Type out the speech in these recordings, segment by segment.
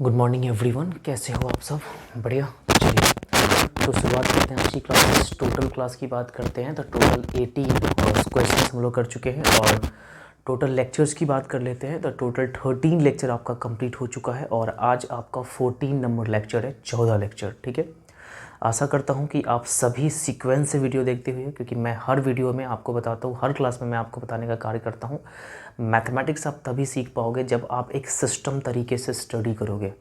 Good morning everyone, कैसे हो आप सब? बढ़िया। चलिए तो शुरुआत करते हैं आज की क्लास। टोटल क्लास की बात करते हैं तो टोटल 18 क्वेश्चन हम लोग कर चुके हैं और टोटल लेक्चर्स की बात कर लेते हैं तो टोटल 13 लेक्चर आपका कंप्लीट हो चुका है और आज आपका 14 नंबर लेक्चर है, 14 लेक्चर। ठीक है, आशा करता हूँ कि आप सभी सीक्वेंस से वीडियो देखते हुए, क्योंकि मैं हर वीडियो में आपको बताता हूँ, हर क्लास में मैं आपको बताने का कार्य करता हूँ। मैथमेटिक्स आप तभी सीख पाओगे जब आप एक सिस्टम तरीके से स्टडी करोगे।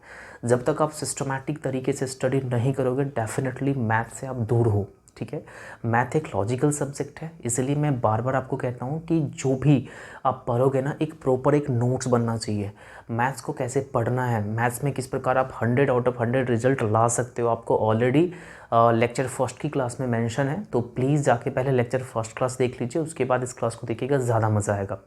जब तक आप सिस्टमैटिक तरीके से स्टडी नहीं करोगे, डेफिनेटली मैथ से आप दूर हो। ठीक है, मैथ एक लॉजिकल सब्जेक्ट है, इसलिए मैं बार बार आपको कहता हूँ कि जो भी आप पढ़ोगे ना, एक प्रॉपर एक नोट्स बनना चाहिए। मैथ्स को कैसे पढ़ना है, मैथ्स में किस प्रकार आप 100 आउट ऑफ 100 रिजल्ट ला सकते हो, आपको ऑलरेडी लेक्चर फर्स्ट की क्लास में मेंशन है। तो प्लीज़ जाके पहले लेक्चर फर्स्ट क्लास देख लीजिए, उसके बाद इस क्लास को देखिएगा, ज़्यादा मज़ा आएगा।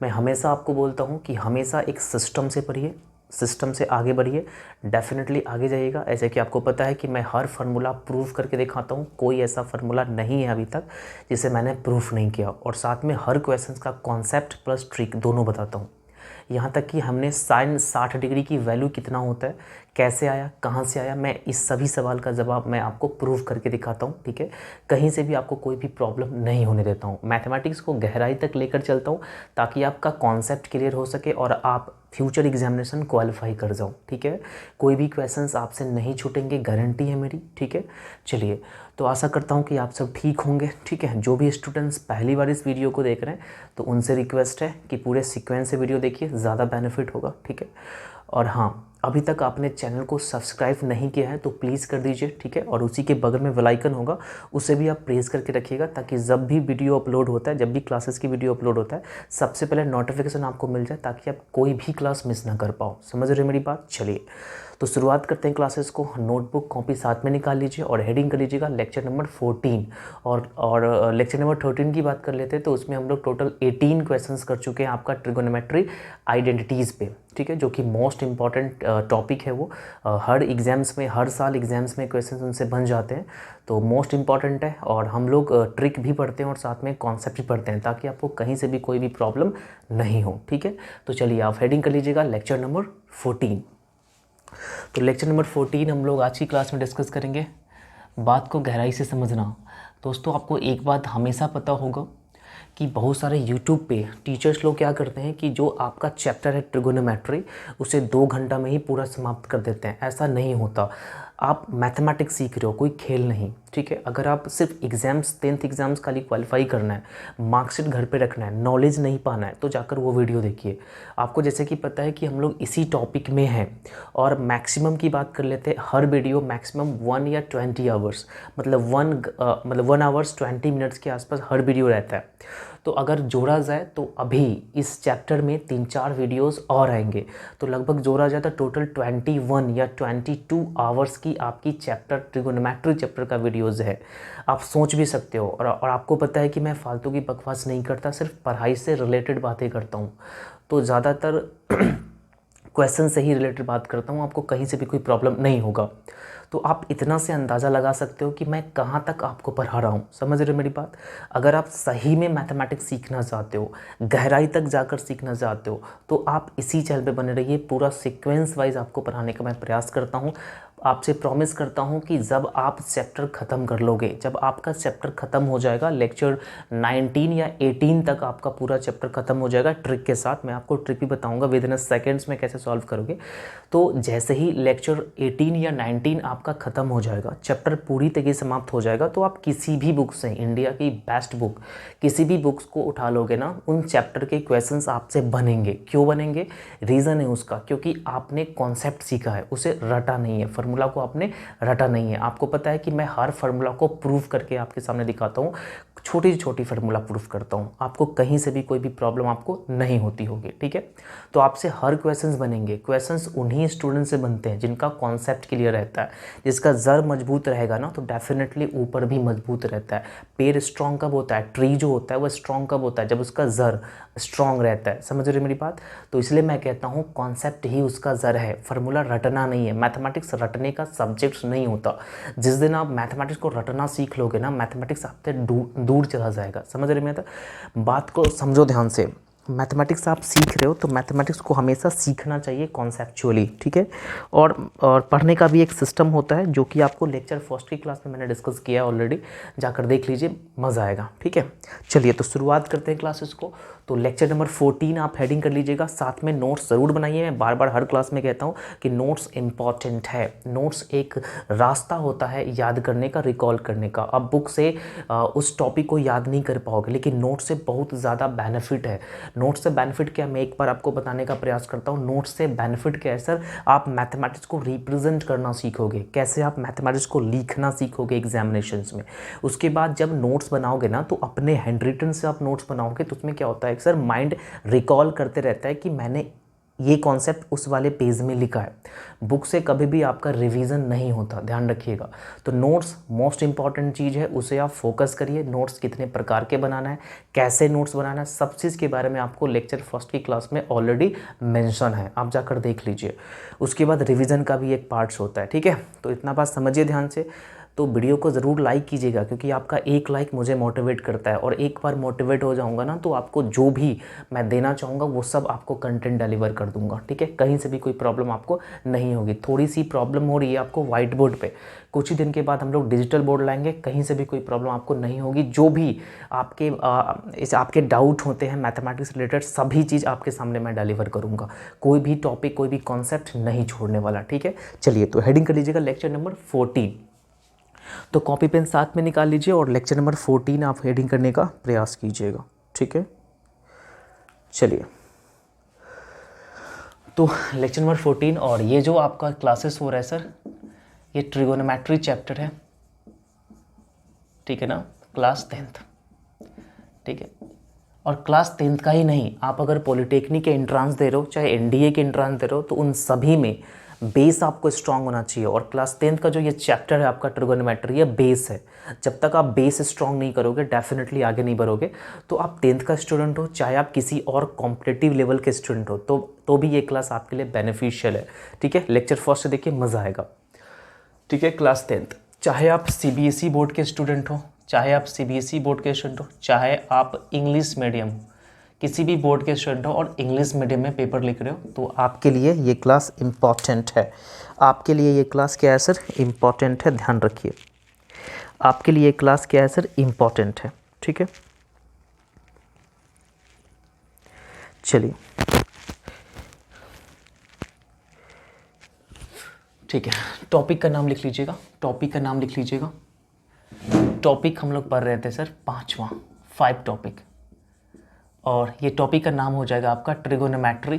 मैं हमेशा आपको बोलता हूँ कि हमेशा एक सिस्टम से पढ़िए, सिस्टम से आगे बढ़िए, डेफिनेटली आगे जाइएगा। ऐसे कि आपको पता है कि मैं हर फार्मूला प्रूफ करके दिखाता हूँ, कोई ऐसा फार्मूला नहीं है अभी तक जिसे मैंने प्रूफ नहीं किया, और साथ में हर क्वेश्चन का कॉन्सेप्ट प्लस ट्रिक दोनों बताता हूँ। यहाँ तक कि हमने साइन 60 डिग्री की वैल्यू कितना होता है, कैसे आया, कहाँ से आया, मैं इस सभी सवाल का जवाब मैं आपको प्रूव करके दिखाता हूँ। ठीक है, कहीं से भी आपको कोई भी प्रॉब्लम नहीं होने देता हूँ। मैथमेटिक्स को गहराई तक लेकर चलता हूँ ताकि आपका कॉन्सेप्ट क्लियर हो सके और आप फ्यूचर एग्जामिनेशन क्वालिफाई कर जाओ। ठीक है, कोई भी क्वेश्चंस आपसे नहीं छूटेंगे, गारंटी है मेरी। ठीक है, चलिए तो आशा करता हूँ कि आप सब ठीक होंगे। ठीक है, जो भी स्टूडेंट्स पहली बार इस वीडियो को देख रहे हैं तो उनसे रिक्वेस्ट है कि पूरे सीक्वेंस से वीडियो देखिए, ज़्यादा बेनिफिट होगा। ठीक है, और हाँ, अभी तक आपने चैनल को सब्सक्राइब नहीं किया है तो प्लीज़ कर दीजिए। ठीक है, और उसी के बगल में बेल आइकन होगा, उसे भी आप प्रेस करके रखिएगा ताकि जब भी वीडियो अपलोड होता है, जब भी क्लासेस की वीडियो अपलोड होता है, सबसे पहले नोटिफिकेशन आपको मिल जाए ताकि आप कोई भी क्लास मिस ना कर पाओ। समझ रहे मेरी बात? चलिए तो शुरुआत करते हैं क्लासेस को। नोटबुक कॉपी साथ में निकाल लीजिए और हेडिंग कर लीजिएगा लेक्चर नंबर 14। और लेक्चर नंबर 13 की बात कर लेते हैं तो उसमें हम लोग टोटल 18 क्वेश्चंस कर चुके हैं आपका ट्रिगोनोमेट्री आइडेंटिटीज़ पे। ठीक है, जो कि मोस्ट इंपॉर्टेंट टॉपिक है वो। हर एग्ज़ाम्स में, हर साल एग्ज़ाम्स में क्वेश्चंस उनसे बन जाते हैं, तो मोस्ट इंपॉर्टेंट है। और हम लोग ट्रिक भी पढ़ते हैं और साथ में कॉन्सेप्ट भी पढ़ते हैं ताकि आपको कहीं से भी कोई भी प्रॉब्लम नहीं हो। ठीक है, तो चलिए आप हेडिंग कर लीजिएगा लेक्चर नंबर 14। तो लेक्चर नंबर 14 हम लोग आज की क्लास में डिस्कस करेंगे। बात को गहराई से समझना। दोस्तों, आपको एक बात हमेशा पता होगा कि बहुत सारे यूट्यूब पे टीचर्स लोग क्या करते हैं कि जो आपका चैप्टर है ट्रिगोनोमेट्री, उसे 2 घंटा में ही पूरा समाप्त कर देते हैं। ऐसा नहीं होता। आप मैथमेटिक्स सीख रहे हो, कोई खेल नहीं। ठीक है, अगर आप सिर्फ एग्ज़ाम्स 10th एग्ज़ाम्स खाली क्वालिफाई करना है, मार्कशीट घर पे रखना है, नॉलेज नहीं पाना है, तो जाकर वो वीडियो देखिए। आपको जैसे कि पता है कि हम लोग इसी टॉपिक में हैं और मैक्सिमम की बात कर लेते हैं, हर वीडियो मैक्सिमम 1 या 20 आवर्स, मतलब 1 आवर्स 20 मिनट्स के आसपास हर वीडियो रहता है। तो अगर जोड़ा जाए तो अभी इस चैप्टर में 3-4 वीडियोस और आएंगे, तो लगभग जोड़ा जाए तो टोटल 21 या 22 आवर्स की आपकी चैप्टर ट्रिगोनोमेट्री चैप्टर का वीडियोस है। आप सोच भी सकते हो। और आपको पता है कि मैं फालतू की बकवास नहीं करता, सिर्फ पढ़ाई से रिलेटेड बातें करता हूँ, तो ज़्यादातर क्वेश्चन से ही रिलेटेड बात करता हूँ, आपको कहीं से भी कोई प्रॉब्लम नहीं होगा। तो आप इतना से अंदाज़ा लगा सकते हो कि मैं कहाँ तक आपको पढ़ा रहा हूँ। समझ रहे हो मेरी बात? अगर आप सही में मैथमेटिक्स सीखना चाहते हो, गहराई तक जाकर सीखना चाहते हो, तो आप इसी चैनल पे बने रहिए। पूरा सीक्वेंस वाइज आपको पढ़ाने का मैं प्रयास करता हूँ। आपसे प्रॉमिस करता हूँ कि जब आप चैप्टर ख़त्म कर लोगे, जब आपका चैप्टर ख़त्म हो जाएगा, लेक्चर 19 या 18 तक आपका पूरा चैप्टर ख़त्म हो जाएगा ट्रिक के साथ। मैं आपको ट्रिक भी बताऊँगा विद इन सेकेंड्स में कैसे सॉल्व करोगे। तो जैसे ही लेक्चर 18 या 19 आपका ख़त्म हो जाएगा, चैप्टर पूरी तरीके से समाप्त हो जाएगा, तो आप किसी भी बुक से, इंडिया की बेस्ट बुक, किसी भी बुक्स को उठा लोगे ना, उन चैप्टर के क्वेश्चंस आपसे बनेंगे। क्यों बनेंगे? रीज़न है उसका, क्योंकि आपने कॉन्सेप्ट सीखा है, उसे रटा नहीं है, फार्मूला को आपने रटा नहीं है। आपको पता है कि मैं हर फार्मूला को प्रूफ करके आपके सामने दिखाता हूँ, छोटी छोटी फार्मूला प्रूफ करता हूँ, आपको कहीं से भी कोई भी प्रॉब्लम आपको नहीं होती होगी। ठीक है, तो आपसे हर क्वेश्चंस बनेंगे। क्वेश्चंस उन्हीं स्टूडेंट से बनते हैं जिनका कॉन्सेप्ट क्लियर रहता है। जिसका जड़ मजबूत रहेगा ना, तो डेफिनेटली ऊपर भी मजबूत रहता है। पेड़ स्ट्रॉन्ग कब होता है, ट्री जो होता है वो स्ट्रॉन्ग कब होता है, जब उसका जड़ स्ट्रॉन्ग रहता है। समझ रहे मेरी बात? तो इसलिए मैं कहता हूँ कॉन्सेप्ट ही उसका जड़ है, फार्मूला रटना नहीं है। मैथमेटिक्स रटने का सब्जेक्ट नहीं होता। जिस दिन आप मैथमेटिक्स को रटना सीख लोगे ना, मैथमेटिक्स आपसे दूर चला जाएगा। समझ रहे मेरी बात को? समझो ध्यान से। मैथमेटिक्स आप सीख रहे हो तो मैथमेटिक्स को हमेशा सीखना चाहिए कॉन्सेप्चुअली, ठीक है। और पढ़ने का भी एक सिस्टम होता है जो कि आपको लेक्चर फर्स्ट की क्लास में मैंने डिस्कस किया है ऑलरेडी, जाकर देख लीजिए, मज़ा आएगा, ठीक है। चलिए तो शुरुआत करते हैं क्लासेस को। तो लेक्चर नंबर 14 आप हेडिंग कर लीजिएगा, साथ में नोट्स ज़रूर बनाइए। मैं बार बार हर क्लास में कहता हूँ कि नोट्स इंपॉर्टेंट है। नोट्स एक रास्ता होता है याद करने का, रिकॉल करने का। आप बुक से उस टॉपिक को याद नहीं कर पाओगे, लेकिन नोट्स से बहुत ज़्यादा बेनिफिट है। नोट्स से बेनिफिट क्या, मैं एक बार आपको बताने का प्रयास करता हूँ। नोट्स से बेनिफिट क्या है सर, आप मैथमेटिक्स को रिप्रेजेंट करना सीखोगे, कैसे आप मैथमेटिक्स को लिखना सीखोगे एग्जामिनेशंस में। उसके बाद जब नोट्स बनाओगे ना, तो अपने हैंड रिटन से आप नोट्स बनाओगे तो उसमें क्या होता है सर, माइंड रिकॉल करते रहता है कि मैंने ये कॉन्सेप्ट उस वाले पेज में लिखा है। बुक से कभी भी आपका रिवीजन नहीं होता, ध्यान रखिएगा। तो नोट्स मोस्ट इंपॉर्टेंट चीज़ है, उसे आप फोकस करिए। नोट्स कितने प्रकार के बनाना है, कैसे नोट्स बनाना है, सब चीज़ के बारे में आपको लेक्चर फर्स्ट की क्लास में ऑलरेडी मेंशन है, आप जाकर देख लीजिए। उसके बाद रिवीजन का भी एक पार्ट्स होता है, ठीक है। तो इतना बात समझिए ध्यान से। तो वीडियो को ज़रूर लाइक कीजिएगा, क्योंकि आपका एक लाइक मुझे मोटिवेट करता है, और एक बार मोटिवेट हो जाऊंगा ना, तो आपको जो भी मैं देना चाहूँगा वो सब आपको कंटेंट डिलीवर कर दूंगा, ठीक है। कहीं से भी कोई प्रॉब्लम आपको नहीं होगी। थोड़ी सी प्रॉब्लम हो रही है आपको व्हाइट बोर्ड पे, कुछ ही दिन के बाद हम लोग डिजिटल बोर्ड लाएंगे, कहीं से भी कोई प्रॉब्लम आपको नहीं होगी। जो भी आपके डाउट होते हैं मैथमेटिक्स रिलेटेड, सभी चीज़ आपके सामने मैं डिलीवर करूँगा। कोई भी टॉपिक, कोई भी कॉन्सेप्ट नहीं छोड़ने वाला, ठीक है। चलिए तो हेडिंग कर लीजिएगा लेक्चर नंबर 14। तो कॉपी पेन साथ में निकाल लीजिए और लेक्चर नंबर 14 आप हेडिंग करने का प्रयास कीजिएगा, ठीक है। चलिए तो लेक्चर नंबर 14, और ये जो आपका क्लासेस हो रहा है सर, ये ट्रिगोनोमेट्री चैप्टर है, ठीक है ना, क्लास 10th, ठीक है। और क्लास 10th का ही नहीं, आप अगर पॉलिटेक्निक के एंट्रांस दे रहे हो, चाहे एनडीए के एंट्रांस दे रहे हो, तो उन सभी में बेस आपको स्ट्रांग होना चाहिए। और क्लास 10th का जो ये चैप्टर है आपका ट्रिगोनोमेट्री, ये बेस है। जब तक आप बेस स्ट्रांग नहीं करोगे, डेफिनेटली आगे नहीं बढ़ोगे। तो आप 10th का स्टूडेंट हो, चाहे आप किसी और कॉम्पिटिटिव लेवल के स्टूडेंट हो, तो भी ये क्लास आपके लिए बेनिफिशियल है, ठीक है। लेक्चर फर्स्ट से देखिए, मज़ा आएगा, ठीक है। क्लास 10th, चाहे आप सीबीएसई बोर्ड के स्टूडेंट हो, चाहे आप सीबीएसई बोर्ड के स्टूडेंट हो, चाहे आप इंग्लिश मीडियम किसी भी बोर्ड के स्टूडेंट हो और इंग्लिश मीडियम में पेपर लिख रहे हो, तो आपके लिए ये क्लास इम्पॉर्टेंट है। आपके लिए ये क्लास क्या है सर, इम्पॉर्टेंट है, ध्यान रखिए। आपके लिए क्लास क्या है सर, इम्पॉर्टेंट है, ठीक है। चलिए ठीक है, टॉपिक का नाम लिख लीजिएगा, टॉपिक का नाम लिख लीजिएगा। टॉपिक हम लोग पढ़ रहे थे सर 5 टॉपिक, और ये टॉपिक का नाम हो जाएगा आपका ट्रिगोनोमेट्री,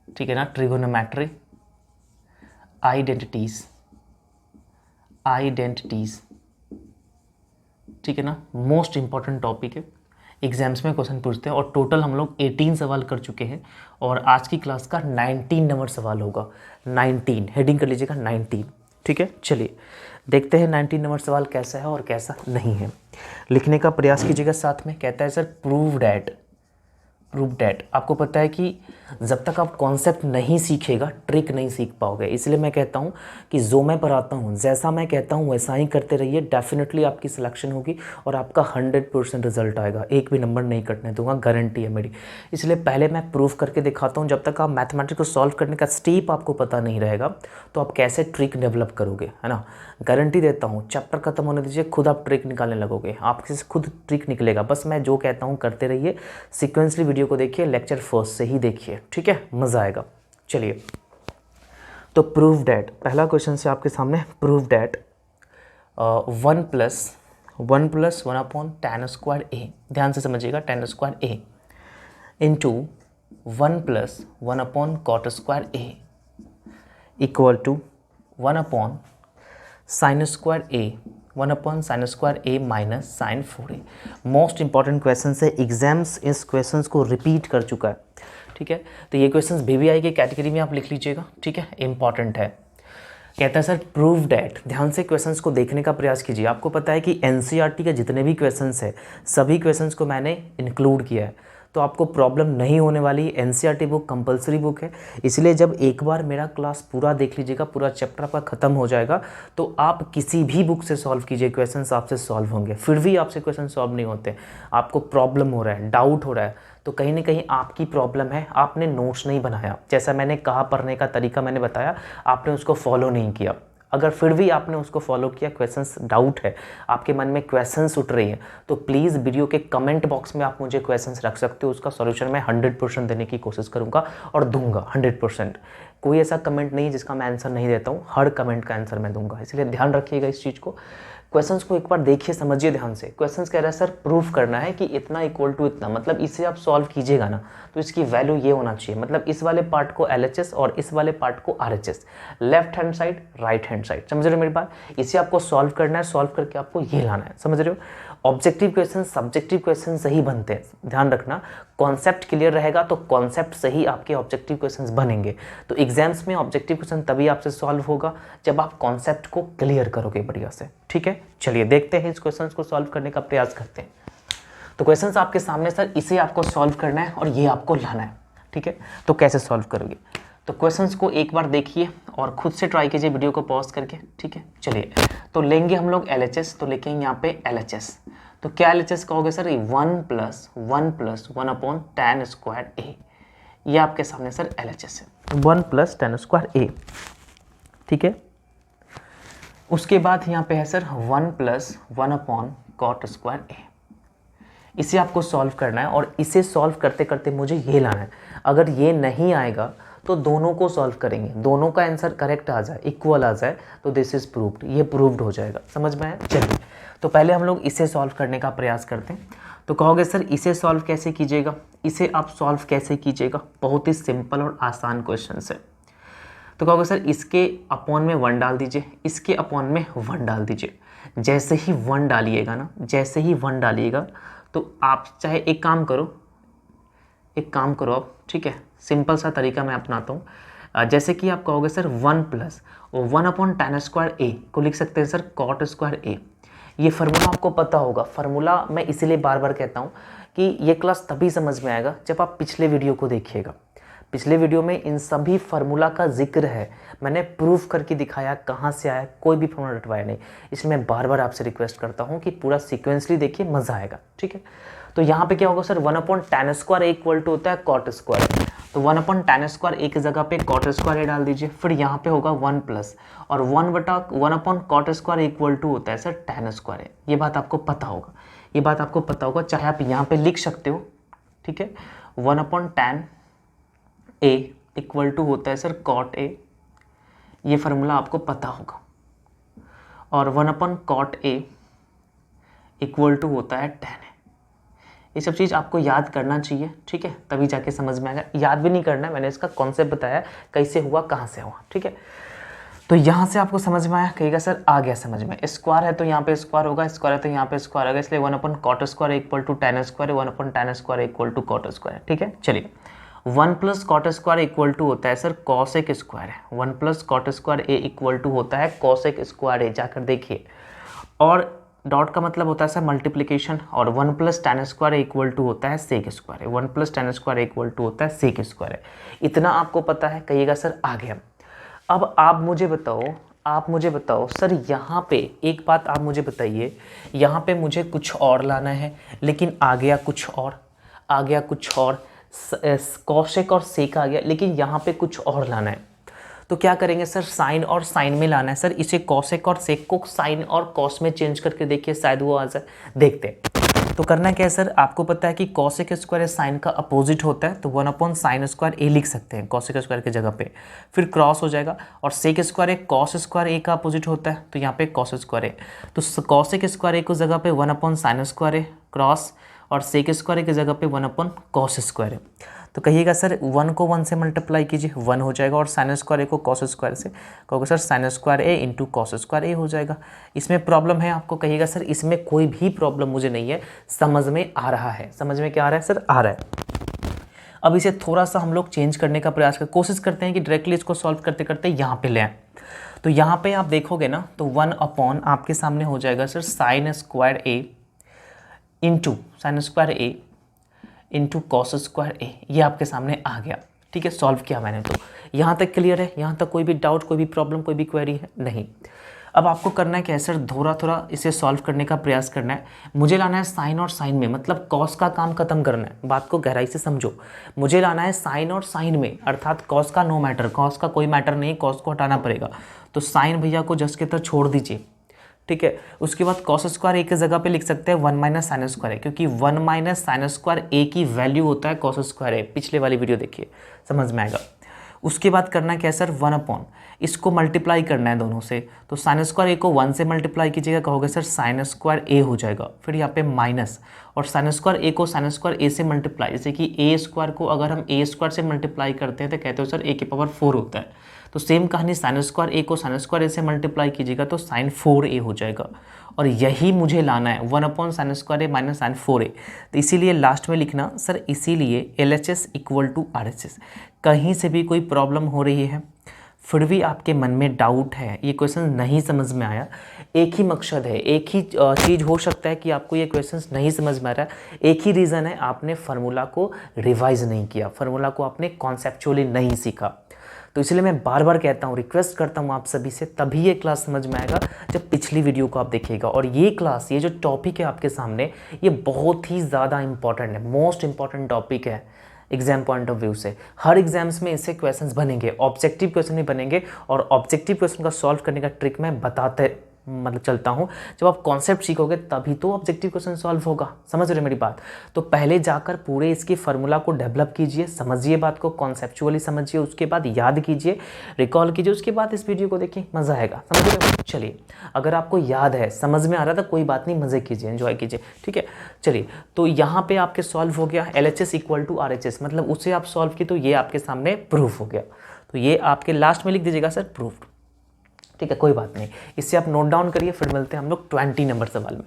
ठीक है ना। ट्रिगोनोमेट्री आइडेंटिटीज, ठीक है ना। मोस्ट इंपॉर्टेंट टॉपिक है, एग्जाम्स में क्वेश्चन पूछते हैं। और टोटल हम लोग 18 सवाल कर चुके हैं, और आज की क्लास का 19 नंबर सवाल होगा। 19 हेडिंग कर लीजिएगा, 19, ठीक है। चलिए देखते हैं 19 नंबर सवाल कैसा है और कैसा नहीं है। लिखने का प्रयास कीजिएगा साथ में। कहता है सर प्रूव डैट। आपको पता है कि जब तक आप कॉन्सेप्ट नहीं सीखेगा, ट्रिक नहीं सीख पाओगे। इसलिए मैं कहता हूँ कि जो मैं पढ़ाता हूँ, जैसा मैं कहता हूँ वैसा ही करते रहिए, डेफिनेटली आपकी सिलेक्शन होगी और आपका 100% रिजल्ट आएगा। एक भी नंबर नहीं कटने दूंगा, गारंटी है मेरी। इसलिए पहले मैं प्रूफ करके दिखाता हूँ। जब तक आप मैथमेटिक्स को सॉल्व करने का स्टेप आपको पता नहीं रहेगा, तो आप कैसे ट्रिक डेवलप करोगे, है ना। गारंटी देता हूँ, चैप्टर खत्म होने दीजिए, खुद आप ट्रिक निकालने लगोगे, आपसे खुद ट्रिक निकलेगा। बस मैं जो कहता हूँ करते रहिए, सिक्वेंसली वीडियो को देखिए, लेक्चर फर्स्ट से ही देखिए, ठीक है, मज़ा आएगा। चलिए तो प्रूव डैट, पहला क्वेश्चन से आपके सामने। Prove that 1 + 1 tan square A, ध्यान से समझिएगा, tan square A into 1 + 1 cot square A equal to 1 sin square A, 1 sin square A minus sin 4a। Most important question है, एग्जाम्स इस क्वेश्चंस को रिपीट कर चुका है, ठीक है। तो ये क्वेश्चंस बीबीआई की कैटेगरी में आप लिख लीजिएगा, ठीक है, इंपॉर्टेंट है। कहता है सर प्रूव डैट, ध्यान से क्वेश्चंस को देखने का प्रयास कीजिए। आपको पता है कि एनसीईआरटी के जितने भी क्वेश्चंस है, सभी क्वेश्चंस को मैंने इंक्लूड किया है, तो आपको प्रॉब्लम नहीं होने वाली। एनसीईआरटी बुक कंपलसरी बुक है, इसलिए जब एक बार मेरा क्लास पूरा देख लीजिएगा, पूरा चैप्टर आपका खत्म हो जाएगा, तो आप किसी भी बुक से सॉल्व कीजिए, क्वेश्चंस आपसे सॉल्व होंगे। फिर भी आपसे क्वेश्चन सॉल्व नहीं होते, आपको प्रॉब्लम हो रहा है, डाउट हो रहा है, तो कहीं ना कहीं आपकी प्रॉब्लम है, आपने नोट्स नहीं बनाया, जैसा मैंने कहा पढ़ने का तरीका मैंने बताया, आपने उसको फॉलो नहीं किया। अगर फिर भी आपने उसको फॉलो किया, क्वेश्चंस डाउट है, आपके मन में क्वेश्चंस उठ रही हैं, तो प्लीज़ वीडियो के कमेंट बॉक्स में आप मुझे क्वेश्चंस रख सकते हो, उसका सॉल्यूशन मैं 100% देने की कोशिश करूँगा और दूंगा 100%। कोई ऐसा कमेंट नहीं जिसका मैं आंसर नहीं देता हूँ, हर कमेंट का आंसर मैं दूंगा, इसलिए ध्यान रखिएगा इस चीज़ को। क्वेश्चंस को एक बार देखिए, समझिए ध्यान से। क्वेश्चंस कह रहा है सर प्रूफ करना है कि इतना इक्वल टू इतना, मतलब इसे आप सॉल्व कीजिएगा ना तो इसकी वैल्यू ये होना चाहिए, मतलब इस वाले पार्ट को LHS और इस वाले पार्ट को RHS, left hand side right hand side. समझ रहे हो मेरी बात? इसे आपको सॉल्व करना है, सॉल्व करके आपको ये लाना है। समझ रहे हो? ऑब्जेक्टिव क्वेश्चन सब्जेक्टिव क्वेश्चन सही बनते हैं, ध्यान रखना। कॉन्सेप्ट क्लियर रहेगा तो कॉन्सेप्ट से ही आपके ऑब्जेक्टिव क्वेश्चंस बनेंगे। तो एग्जाम्स में ऑब्जेक्टिव क्वेश्चन तभी आपसे सॉल्व होगा जब आप कॉन्सेप्ट को क्लियर करोगे बढ़िया से। ठीक है, चलिए देखते हैं इस क्वेश्चंस को सॉल्व करने का प्रयास करते हैं। तो क्वेश्चंस आपके सामने सर, इसे आपको सॉल्व करना है और ये आपको लाना है। ठीक है, तो कैसे सॉल्व करोगे? तो क्वेश्चंस को एक बार देखिए और खुद से ट्राई कीजिए वीडियो को पॉज करके। ठीक है, चलिए तो लेंगे हम लोग LHS, तो लिखेंगे यहाँ पे LHS। तो क्या LHS कहोगे सर? 1+1+1/tan² A, ये आपके सामने सर LHS है, 1+tan²A। ठीक है, उसके बाद यहाँ पे है सर 1+1/cot²A। इसे आपको सॉल्व करना है और इसे सॉल्व करते करते मुझे ये लाना है। अगर ये नहीं आएगा तो दोनों को सॉल्व करेंगे, दोनों का आंसर करेक्ट आ जाए, इक्वल आ जाए, तो दिस इज प्रूव्ड, ये प्रूव्ड हो जाएगा। समझ में आया? चलिए तो पहले हम लोग इसे सॉल्व करने का प्रयास करते हैं। तो कहोगे सर इसे सॉल्व कैसे कीजिएगा? इसे आप सॉल्व कैसे कीजिएगा? बहुत ही सिंपल और आसान क्वेश्चन है। तो कहोगे सर इसके अपॉन में 1 डाल दीजिए, इसके अपॉन में 1 डाल दीजिए। जैसे ही 1 डालिएगा ना, जैसे ही 1 डालिएगा तो आप चाहे एक काम करो आप, ठीक है, सिंपल सा तरीका मैं अपनाता हूँ। जैसे कि आप कहोगे सर 1+1/tan² को लिख सकते हैं सर cot²A। ये फार्मूला आपको पता होगा, फार्मूला मैं इसीलिए बार बार कहता हूँ कि ये क्लास तभी समझ में आएगा जब आप पिछले वीडियो को देखिएगा। पिछले वीडियो में इन सभी फार्मूला का जिक्र है, मैंने प्रूफ करके दिखाया कहाँ से आया, कोई भी फार्मूला रटवाया नहीं। इसलिए मैं बार बार आपसे रिक्वेस्ट करता हूँ कि पूरा सीक्वेंसली देखिए, मज़ा आएगा। ठीक है, तो यहाँ पे क्या होगा सर 1/tan² इक्वल टू होता है cot²। तो 1/tan² की जगह पे cot² डाल दीजिए, फिर यहाँ पे होगा 1+ और 1/cot² इक्वल टू होता है सर tan²। ये बात आपको पता होगा, ये बात आपको पता होगा, चाहे आप यहाँ पे लिख सकते हो। ठीक है, 1/tan A इक्वल टू होता है सर cot A, ये फार्मूला आपको पता होगा। और 1/cot A इक्वल टू होता है tan A। ये सब चीज़ आपको याद करना चाहिए। ठीक है, तभी जाके समझ में आएगा। याद भी नहीं करना है, मैंने इसका कॉन्सेप्ट बताया कैसे हुआ, कहाँ से हुआ। ठीक है, तो यहाँ से आपको समझ में आया, कहेगा सर आ गया समझ में। स्क्वायर है तो यहाँ पे स्क्वायर होगा, स्क्वायर है तो यहाँ पे स्क्वायर होगा, इसलिए 1/cot² equal to tan², 1/tan² equal to cot²। ठीक है, चलिए 1+cot² इक्वल टू होता है सर cos², है 1+cot²A इक्वल टू होता है cos², जाकर देखिए। और डॉट का मतलब होता है सर मल्टीप्लिकेशन, और 1+tan² इक्वल टू होता है sec², 1+tan² इक्वल टू होता है sec²। इतना आपको पता है, कहिएगा सर आ गया। अब आप मुझे बताओ सर, यहाँ पे एक बात आप मुझे बताइए, यहाँ पे मुझे कुछ और लाना है लेकिन आ गया कुछ और, कौशिक और सेक आ गया, लेकिन यहाँ पे कुछ और लाना है। तो क्या करेंगे सर, साइन और साइन में लाना है सर। इसे कौशिक और सेक को साइन और कॉस में चेंज करके देखिए, शायद वो आ जाए, देखते हैं। तो करना क्या है सर, आपको पता है कि cos² साइन का अपोजिट होता है, तो 1/sin² लिख सकते हैं cos² की जगह पे, फिर क्रॉस हो जाएगा। और sec² cos² का अपोजिट होता है, तो यहाँ पे cos²। तो cos² को जगह पे 1/sin² क्रॉस, और sec² की जगह पे 1/cos²। तो कहिएगा सर 1 को 1 से मल्टीप्लाई कीजिए, 1 हो जाएगा, और sin² को cos² से कहोगे सर sin²A इंटू cos²A हो जाएगा। इसमें प्रॉब्लम है आपको? कहिएगा सर इसमें कोई भी प्रॉब्लम मुझे नहीं है, समझ में आ रहा है। समझ में क्या आ रहा है सर? आ रहा है। अब इसे थोड़ा सा हम लोग चेंज करने का प्रयास कोशिश करते हैं कि डायरेक्टली इसको सॉल्व करते करते यहाँ पे ले आएँ। तो यहाँ पे आप देखोगे ना, तो 1/ आपके सामने हो जाएगा सर sin² इंटू cos²A, ये आपके सामने आ गया। ठीक है, सॉल्व किया मैंने। तो यहाँ तक क्लियर है? यहाँ तक कोई भी डाउट, कोई भी प्रॉब्लम, कोई भी क्वेरी है? नहीं। अब आपको करना है क्या है सर, थोड़ा थोड़ा इसे सॉल्व करने का प्रयास करना है। मुझे लाना है साइन और साइन में, मतलब कॉस का काम खत्म करना है। बात को गहराई से समझो, मुझे लाना है साइन और साइन में, अर्थात कॉस का नो मैटर, कॉस का कोई मैटर नहीं, कॉस को हटाना पड़ेगा। तो साइन भैया को जस्ट के तरह छोड़ दीजिए, ठीक है। उसके बाद कॉस स्क्वायर ए की जगह पे लिख सकते हैं 1 माइनस साइन स्क्वायर ए, क्योंकि 1 माइनस साइन स्क्वायर ए की वैल्यू होता है कॉस स्क्वायर ए। पिछले वाली वीडियो देखिए, समझ में आएगा। उसके बाद करना क्या है सर, 1 अपॉन, इसको मल्टीप्लाई करना है दोनों से। तो साइन स्क्वायर ए को 1 से मल्टीप्लाई कीजिएगा, कहोगे सर साइन स्क्वायर ए हो जाएगा। फिर यहाँ पे माइनस, और साइन स्क्वायर ए को साइन स्क्वायर ए से मल्टीप्लाई, जैसे कि ए स्क्वायर को अगर हम ए स्क्वायर से मल्टीप्लाई करते हैं तो कहते हो सर ए की पावर 4 होता है। तो सेम कहानी, साइन स्क्वायर ए को साइन स्क्वायर ए से मल्टीप्लाई कीजिएगा तो साइन 4a हो जाएगा। और यही मुझे लाना है 1 upon sine square A minus sign 4a। तो इसीलिए लास्ट में लिखना सर, इसीलिए LHS इक्वल टू RHS। कहीं से भी कोई प्रॉब्लम हो रही है, फिर भी आपके मन में डाउट है, ये क्वेश्चन नहीं समझ में आया, एक ही मकसद है, एक ही चीज़ हो सकता है कि आपको ये क्वेश्चन नहीं समझ में आ रहा है, एक ही रीज़न है, आपने फार्मूला को रिवाइज नहीं किया, फार्मूला को आपने कॉन्सेप्चुअली नहीं सीखा। तो इसलिए मैं बार बार कहता हूँ, रिक्वेस्ट करता हूँ आप सभी से, तभी ये क्लास समझ में आएगा जब पिछली वीडियो को आप देखिएगा। और ये क्लास, ये जो टॉपिक है आपके सामने, ये बहुत ही ज़्यादा इंपॉर्टेंट है, मोस्ट इंपॉर्टेंट टॉपिक है एग्जाम पॉइंट ऑफ व्यू से। हर एग्जाम्स में इससे क्वेश्चंस बनेंगे, ऑब्जेक्टिव क्वेश्चन भी बनेंगे, और ऑब्जेक्टिव क्वेश्चन का सॉल्व करने का ट्रिक मैं बताते मतलब चलता हूँ। जब आप कॉन्सेप्ट सीखोगे तभी तो ऑब्जेक्टिव क्वेश्चन सॉल्व होगा, समझ रहे मेरी बात। तो पहले जाकर पूरे इसकी फार्मूला को डेवलप कीजिए, समझिए बात को, कॉन्सेप्चुअली समझिए, उसके बाद याद कीजिए, रिकॉल कीजिए, उसके बाद इस वीडियो को देखिए, मज़ा आएगा, समझ रहे हो। चलिए, अगर आपको याद है, समझ में आ रहा था, कोई बात नहीं, मज़े कीजिए, एंजॉय कीजिए, ठीक है। चलिए, तो यहाँ पे आपके सॉल्व हो गया LHS इक्वल टू RHS, मतलब उसे आप सॉल्व किए तो ये आपके सामने प्रूफ हो गया। तो ये आपके लास्ट में लिख दीजिएगा सर प्रूफ, ठीक है, कोई बात नहीं, इससे आप नोट डाउन करिए। फिर मिलते हैं हम लोग 20 नंबर सवाल में।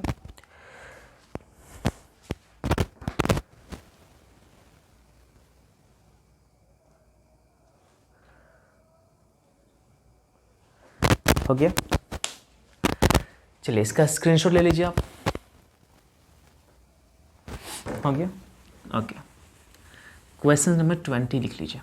हो गया, चलिए इसका स्क्रीनशॉट ले लीजिए आप। हो गया, ओके। क्वेश्चन नंबर 20 लिख लीजिए।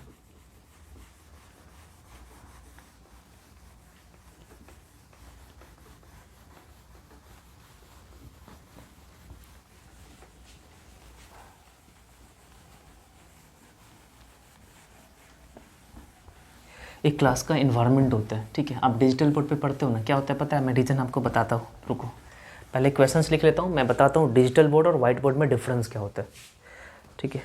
एक क्लास का इन्वायरमेंट होता है, ठीक है। आप डिजिटल बोर्ड पे पढ़ते हो ना, क्या होता है पता है, मैं रीज़न आपको बताता हूँ, रुको पहले क्वेश्चंस लिख लेता हूँ, मैं बताता हूँ डिजिटल बोर्ड और वाइट बोर्ड में डिफरेंस क्या होता है, ठीक है।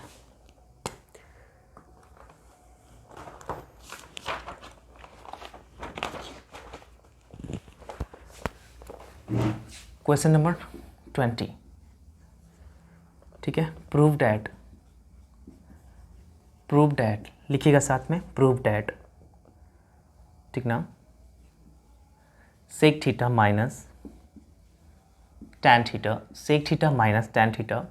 क्वेश्चन नंबर 20, ठीक है। प्रूव डैट लिखिएगा साथ में, प्रूव डैट, ठीक ना, sec theta minus tan theta, sec theta minus tan theta,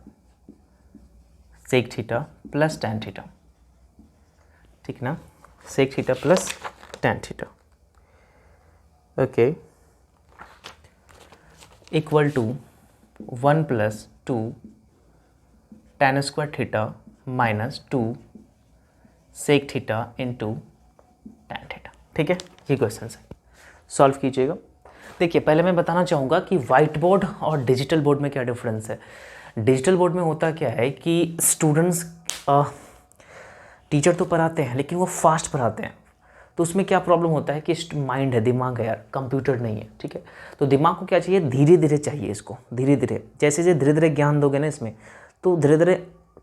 sec theta plus tan theta, ठीक ना, sec theta plus tan theta, okay, equal to 1 plus 2 tan square theta minus 2 sec theta into tan theta, ठीक है। ये question है, solve कीजिएगा। देखिए, पहले मैं बताना चाहूँगा कि वाइट बोर्ड और डिजिटल बोर्ड में क्या डिफरेंस है। डिजिटल बोर्ड में होता क्या है कि स्टूडेंट्स, टीचर तो पढ़ाते हैं लेकिन वो फास्ट पढ़ाते हैं, तो उसमें क्या प्रॉब्लम होता है कि माइंड है, दिमाग है यार, कंप्यूटर नहीं है, ठीक है। तो दिमाग को क्या चाहिए, धीरे धीरे चाहिए इसको, धीरे धीरे, जैसे जैसे धीरे धीरे ज्ञान दोगे ना इसमें, तो धीरे धीरे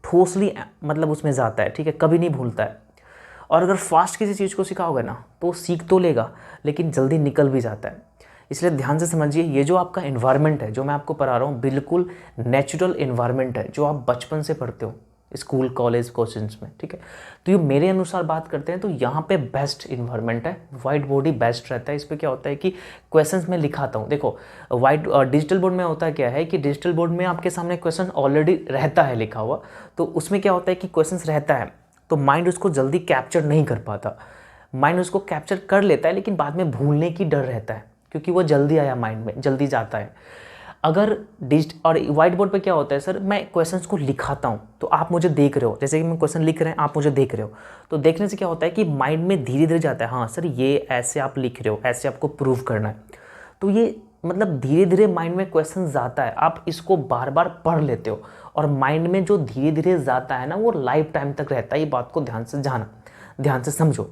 ठोसली मतलब उसमें जाता है, ठीक है, कभी नहीं भूलता है। और अगर फास्ट किसी चीज़ को सिखाओगे ना तो सीख तो लेगा लेकिन जल्दी निकल भी जाता है। इसलिए ध्यान से समझिए, ये जो आपका इन्वायरमेंट है जो मैं आपको पढ़ा रहा हूँ, बिल्कुल नेचुरल इन्वायरमेंट है जो आप बचपन से पढ़ते हो स्कूल कॉलेज कोचिंग्स में, ठीक है। तो ये मेरे अनुसार बात करते हैं तो यहाँ पे बेस्ट इन्वायरमेंट है, वाइट बोर्ड ही बेस्ट रहता है। इस पर क्या होता है कि क्वेश्चंस में लिखाता हूँ, देखो डिजिटल बोर्ड में होता क्या है कि डिजिटल बोर्ड में आपके सामने क्वेश्चन ऑलरेडी रहता है लिखा हुआ, तो उसमें क्या होता है कि क्वेश्चंस रहता है तो माइंड उसको जल्दी कैप्चर नहीं कर पाता, माइंड उसको कैप्चर कर लेता है लेकिन बाद में भूलने की डर रहता है क्योंकि वो जल्दी आया माइंड में, जल्दी जाता है। अगर और वाइट बोर्ड पे क्या होता है सर, मैं क्वेश्चंस को लिखाता हूँ तो आप मुझे देख रहे हो, जैसे कि मैं क्वेश्चन लिख रहे हैं आप मुझे देख रहे हो, तो देखने से क्या होता है कि माइंड में धीरे धीरे जाता है, हाँ सर ये ऐसे आप लिख रहे हो, ऐसे आपको प्रूव करना है। तो ये मतलब धीरे धीरे माइंड में क्वेश्चन जाता है, आप इसको बार बार पढ़ लेते हो और माइंड में जो धीरे धीरे जाता है ना वो लाइफ टाइम तक रहता है। ये बात को ध्यान से जाना, ध्यान से समझो।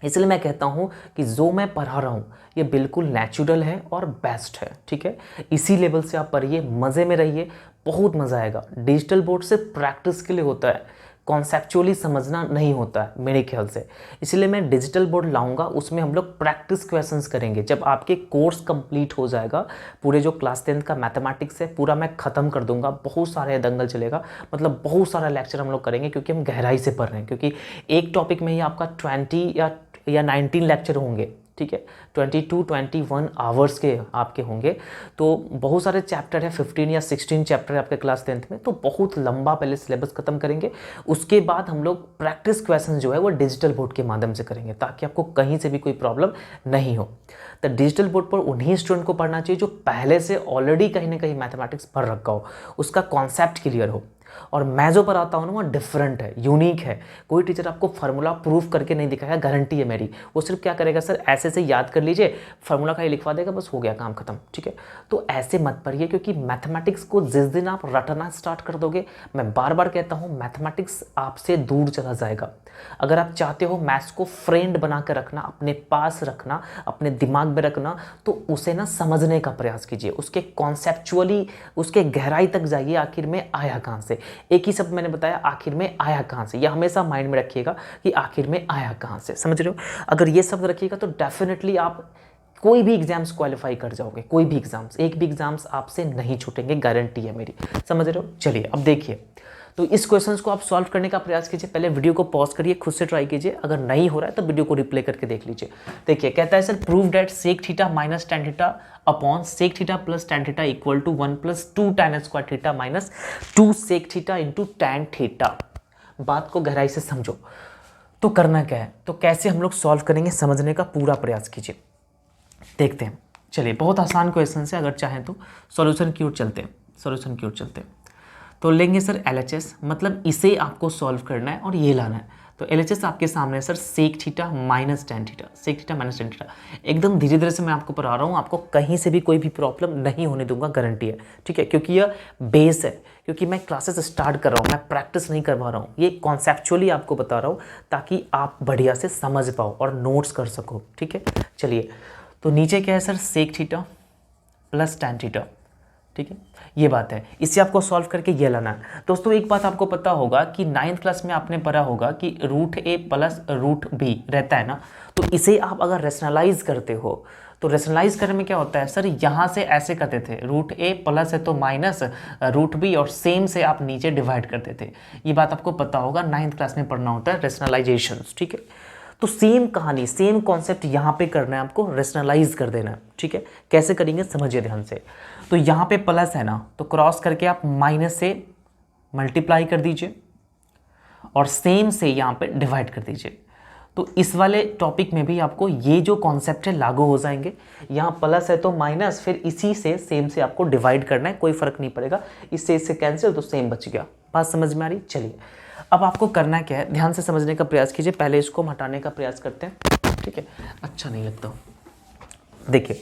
इसलिए मैं कहता हूँ कि जो मैं पढ़ा रहा हूँ ये बिल्कुल नेचुरल है और बेस्ट है, ठीक है। इसी लेवल से आप पढ़िए, मज़े में रहिए, बहुत मज़ा आएगा। डिजिटल बोर्ड से प्रैक्टिस के लिए होता है, कॉन्सेप्चुअली समझना नहीं होता है मेरे ख्याल से। इसलिए मैं डिजिटल बोर्ड लाऊंगा, उसमें हम लोग प्रैक्टिस क्वेश्चंस करेंगे। जब आपके कोर्स कंप्लीट हो जाएगा, पूरे जो क्लास 10th का मैथमेटिक्स है पूरा मैं ख़त्म कर दूंगा, बहुत सारे दंगल चलेगा, मतलब बहुत सारा लेक्चर हम लोग करेंगे, क्योंकि हम गहराई से पढ़ रहे हैं। क्योंकि एक टॉपिक में ही आपका 20 या 19 लेक्चर होंगे, ठीक है, 22-21 आवर्स के आपके होंगे। तो बहुत सारे चैप्टर है, 15 या 16 चैप्टर है आपके क्लास 10th में, तो बहुत लंबा पहले सिलेबस खत्म करेंगे। उसके बाद हम लोग प्रैक्टिस क्वेश्चन जो है वो डिजिटल बोर्ड के माध्यम से करेंगे, ताकि आपको कहीं से भी कोई प्रॉब्लम नहीं हो। तो डिजिटल बोर्ड पर उन्हीं स्टूडेंट को पढ़ना चाहिए जो पहले से ऑलरेडी कहीं ना कहीं मैथमेटिक्स पढ़ रखा हो, उसका कॉन्सेप्ट क्लियर हो। और मैं जो पढ़ाता हूँ ना वो डिफरेंट है, यूनिक है। कोई टीचर आपको फार्मूला प्रूफ करके नहीं दिखाएगा, गारंटी है मेरी। वो सिर्फ क्या करेगा, सर ऐसे से याद कर लीजिए, फार्मूला का ही लिखवा देगा, बस हो गया काम खत्म, ठीक है। तो ऐसे मत पढ़िए, क्योंकि मैथमेटिक्स को जिस दिन आप रटना स्टार्ट कर दोगे, मैं बार बार कहता हूँ मैथमेटिक्स आपसे दूर चला जाएगा। अगर आप चाहते हो मैथ्स को फ्रेंड बना कर रखना, अपने पास रखना, अपने दिमाग में रखना, तो उसे ना समझने का प्रयास कीजिए, उसके कॉन्सेप्चुअली उसके गहराई तक जाइए, आखिर में आया कहाँ से। एक ही शब्द मैंने बताया, आखिर में आया कहाँ से, यह हमेशा माइंड में रखिएगा कि आखिर में आया कहाँ से, समझ रहे हो। अगर ये शब्द रखिएगा तो डेफिनेटली आप कोई भी एग्जाम्स क्वालिफाई कर जाओगे, कोई भी एग्जाम्स, एक भी एग्जाम्स आपसे नहीं छूटेंगे, गारंटी है मेरी, समझ रहे हो। चलिए अब देखिए, तो इस क्वेश्चंस को आप सॉल्व करने का प्रयास कीजिए। पहले वीडियो को पॉज करिए, खुद से ट्राई कीजिए, अगर नहीं हो रहा है तो वीडियो को रिप्ले करके देख लीजिए। देखिए कहता है sir prove that sec theta minus tan theta upon sec theta plus tan theta equal to 1 plus 2 tan square theta minus 2 sec theta into tan theta. बात को गहराई से समझो। तो करना क्या है, तो कैसे हम लोग सॉल्व करेंगे, समझने का पूरा प्रयास कीजिए। देखते हैं, चलिए बहुत आसान क्वेश्चन है, अगर चाहें तो सॉल्यूशन की ओर चलते हैं, सॉल्यूशन की ओर चलते हैं। तो लेंगे सर LHS, मतलब इसे आपको सॉल्व करना है और ये लाना है। तो LHS आपके सामने है sir sec theta minus tan theta, sec theta minus tan theta. एकदम धीरे धीरे से मैं आपको पढ़ा रहा हूँ, आपको कहीं से भी कोई भी प्रॉब्लम नहीं होने दूंगा, गारंटी है, ठीक है। क्योंकि यह बेस है, क्योंकि मैं क्लासेस स्टार्ट कर रहा हूँ, मैं प्रैक्टिस नहीं करवा रहा हूँ, ये कॉन्सेप्चुअली आपको बता रहा हूँ ताकि आप बढ़िया से समझ पाओ और नोट्स कर सको, ठीक है। चलिए, तो नीचे क्या है sir, sec theta plus tan theta, ठीक है, ये बात है। इसे आपको सॉल्व करके ये लाना है। दोस्तों एक बात आपको पता होगा कि 9th क्लास में आपने पढ़ा होगा कि √a प्लस √b रहता है ना, तो इसे आप अगर रेशनलाइज करते हो, तो रेशनलाइज करने में क्या होता है सर, यहाँ से ऐसे करते थे, √a प्लस है तो माइनस √b और सेम से आप नीचे डिवाइड करते थे। ये बात आपको पता होगा, 9th क्लास में पढ़ना होता है रेशनलाइजेशन, ठीक है। तो सेम कहानी, सेम कॉन्सेप्ट यहाँ पे करना है आपको, रेशनलाइज कर देना है, ठीक है। कैसे करेंगे समझिए ध्यान से। तो यहाँ पे प्लस है ना, तो क्रॉस करके आप माइनस से मल्टीप्लाई कर दीजिए और सेम से यहाँ पे डिवाइड कर दीजिए। तो इस वाले टॉपिक में भी आपको ये जो कॉन्सेप्ट है लागू हो जाएंगे। यहाँ प्लस है तो माइनस, फिर इसी से सेम से आपको डिवाइड करना है, कोई फर्क नहीं पड़ेगा, इससे कैंसिल, तो सेम बच गया। बात समझ में आ रही। चलिए अब आपको करना क्या है, ध्यान से समझने का प्रयास कीजिए। पहले इसको हम हटाने का प्रयास करते हैं, ठीक है, अच्छा नहीं लगता। देखिए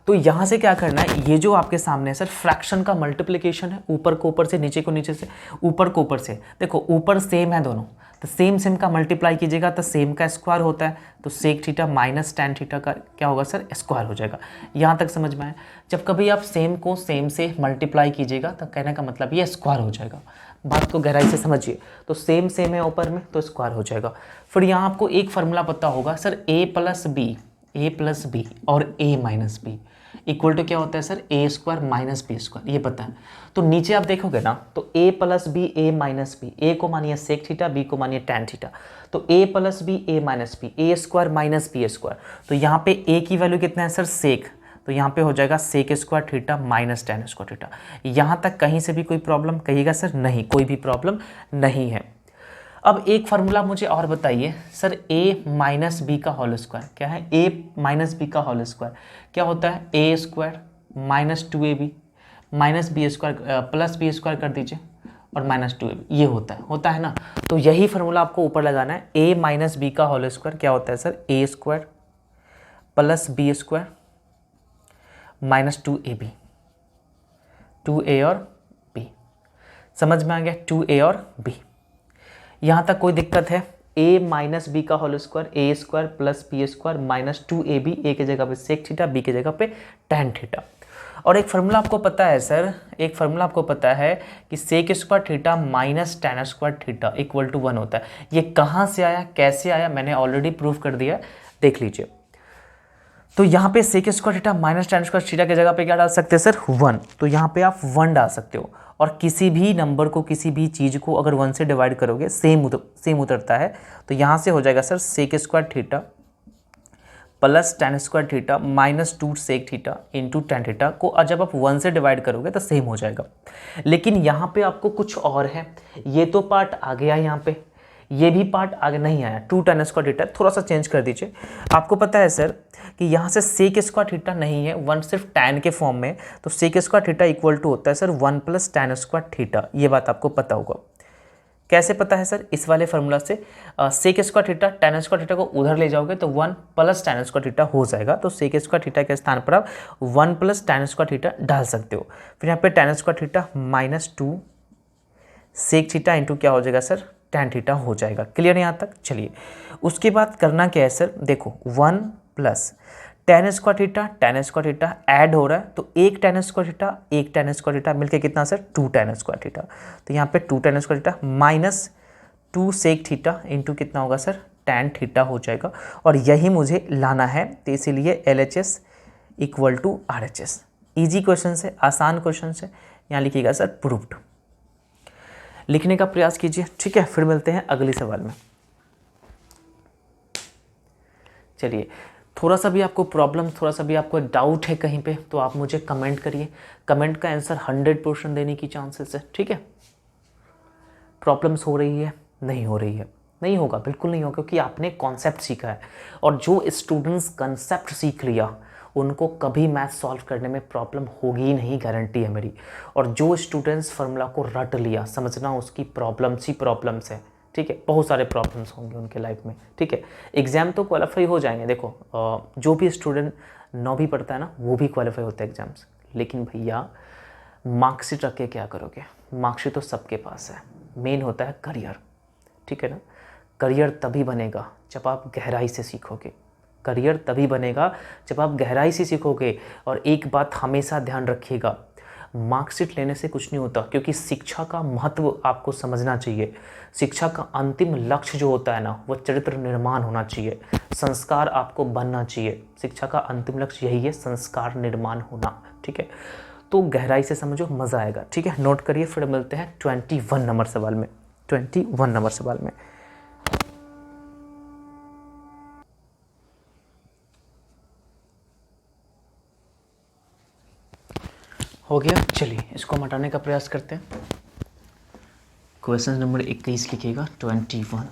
तो यहाँ से क्या करना है, ये जो आपके सामने है सर फ्रैक्शन का मल्टीप्लिकेशन है, ऊपर को ऊपर से, नीचे को नीचे से, ऊपर को ऊपर से। देखो ऊपर सेम है दोनों, तो सेम सेम का मल्टीप्लाई कीजिएगा तो सेम का स्क्वायर होता है, तो sec theta minus tan theta का क्या होगा सर, स्क्वायर हो जाएगा। यहाँ तक समझ में आए। जब कभी आप सेम को सेम से मल्टीप्लाई कीजिएगा तो कहने का मतलब ये स्क्वायर हो जाएगा। बात को गहराई से समझिए। तो सेम सेम है ऊपर में तो स्क्वायर हो जाएगा। फिर यहाँ आपको एक फार्मूला पता होगा सर, a प्लस बी और a minus B equal to क्या होता है sir, a square minus B square, ये पता है। तो नीचे आप देखोगे ना, तो a plus B a minus B, a को मानिए सेक थीटा, b को मानिए tan थीटा, तो a plus B a minus B, a square minus B square. तो यहाँ पे a की वैल्यू कितना है सर, सेक, तो यहाँ पे हो जाएगा sec square theta minus tan square theta. यहाँ तक कहीं से भी कोई प्रॉब्लम कहिएगा सर, नहीं, कोई भी प्रॉब्लम नहीं है। अब एक फार्मूला मुझे और बताइए सर, a माइनस बी का होल स्क्वायर क्या है, a माइनस बी का होल स्क्वायर क्या होता है, a square minus 2ab minus B square plus B square कर दीजिए और माइनस 2ab, ये होता है ना। तो यही फार्मूला आपको ऊपर लगाना है, a माइनस बी का होल स्क्वायर क्या होता है sir, a square plus B square minus 2ab, 2a और b, समझ में आ गया, 2a और b। यहाँ तक कोई दिक्कत है? a माइनस बी का whole square, A square plus B square minus 2ab, A की जगह पे सेक थीटा, बी की जगह पे टैन थीटा। और एक फार्मूला आपको पता है सर, एक फार्मूला आपको पता है कि sec square theta minus tan square theta equal to 1 होता है। ये कहाँ से आया, कैसे आया, मैंने ऑलरेडी प्रूव कर दिया, देख लीजिए। तो यहाँ पे sec square theta minus tan square theta की जगह पे क्या डाल सकते हैं सर? 1। तो यहाँ पे आप 1 डाल सकते हो, और किसी भी नंबर को, किसी भी चीज़ को अगर 1 से डिवाइड करोगे सेम उतरता है। तो यहाँ से हो जाएगा sir sec square theta plus tan square theta minus 2 sec theta into tan theta को जब आप 1 से डिवाइड करोगे तो सेम हो जाएगा। लेकिन यहाँ पे आपको कुछ और है, ये तो पार्ट आ गया यहाँ पे, ये भी पार्ट आगे नहीं आया, 2 टैन स्क्वायर थीटा, थोड़ा सा चेंज कर दीजिए। आपको पता है सर कि यहाँ से सेक स्क्वायर थीटा नहीं है, 1 सिर्फ टैन के फॉर्म में, तो sec square theta equal to होता है sir 1 plus tan square theta. ये बात आपको पता होगा। कैसे पता है सर? इस वाले फार्मूला से sec square theta tan square theta को उधर ले जाओगे तो 1 प्लस टैन स्क्वायर थीटा हो जाएगा। तो सेक स्क्वायर थीटा के स्थान पर आप 1 प्लस टैन स्क्वायर थीटा डाल सकते हो। फिर यहाँ पे tan square theta minus 2 sec theta into क्या हो जाएगा सर? टैन थीटा हो जाएगा। क्लियर है यहाँ तक? चलिए, उसके बाद करना क्या है सर? देखो 1 plus tan square theta add हो रहा है, तो एक टैन स्क्वायर थीटा मिलके कितना सर? 2 tan square theta. तो यहाँ पे 2 tan square theta minus 2 sec theta into कितना होगा सर? टैन थीटा हो जाएगा। और यही मुझे लाना है, तो इसीलिए LHS equal to RHS। Easy question है, आसान क्वेश्चन है। यहाँ लिखिएगा सर प्रूव्ड, लिखने का प्रयास कीजिए। ठीक है, फिर मिलते हैं अगले सवाल में। चलिए, थोड़ा सा भी आपको प्रॉब्लम, थोड़ा सा भी आपको डाउट है कहीं पे, तो आप मुझे कमेंट करिए। कमेंट का आंसर 100% देने की चांसेस है। ठीक है, प्रॉब्लम्स हो रही है, नहीं हो रही है, नहीं होगा, बिल्कुल नहीं होगा, क्योंकि आपने कॉन्सेप्ट सीखा है। और जो स्टूडेंट्स कॉन्सेप्ट सीख लिया उनको कभी मैथ सॉल्व करने में प्रॉब्लम होगी ही नहीं, गारंटी है मेरी। और जो स्टूडेंट्स फार्मूला को रट लिया, समझना उसकी प्रॉब्लम्स ही प्रॉब्लम्स है। ठीक है, बहुत सारे प्रॉब्लम्स होंगे उनके लाइफ में। ठीक है, एग्ज़ाम तो क्वालिफाई हो जाएंगे। देखो जो भी स्टूडेंट 9वीं पढ़ता है ना, वो भी क्वालिफाई होता है एग्जाम्स। लेकिन भैया मार्कशीट रख के क्या करोगे? मार्कशीट तो सबके पास है, मेन होता है करियर। ठीक है ना, करियर तभी बनेगा जब आप गहराई से सीखोगे। करियर तभी बनेगा जब आप गहराई से सीखोगे। और एक बात हमेशा ध्यान रखिएगा, मार्कशीट लेने से कुछ नहीं होता, क्योंकि शिक्षा का महत्व आपको समझना चाहिए। शिक्षा का अंतिम लक्ष्य जो होता है ना, वो चरित्र निर्माण होना चाहिए, संस्कार आपको बनना चाहिए। शिक्षा का अंतिम लक्ष्य यही है, संस्कार निर्माण होना। ठीक है, तो गहराई से समझो, मज़ा आएगा। ठीक है, नोट करिए। फिर मिलते हैं 21 नंबर सवाल में। 21 नंबर सवाल में हो गया। चलिए, इसको हम हटाने का प्रयास करते हैं। क्वेश्चन नंबर 21 लिखिएगा, 21।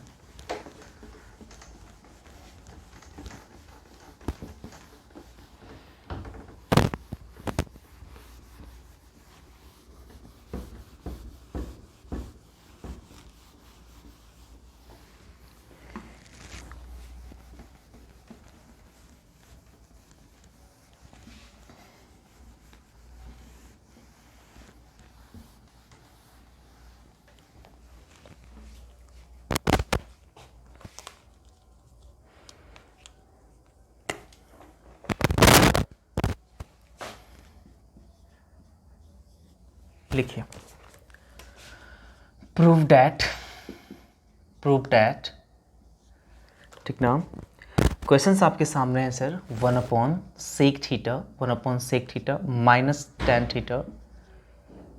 लिखिए, प्रूव डैट। ठीक ना, क्वेश्चंस आपके सामने हैं sir. 1/sec theta minus tan theta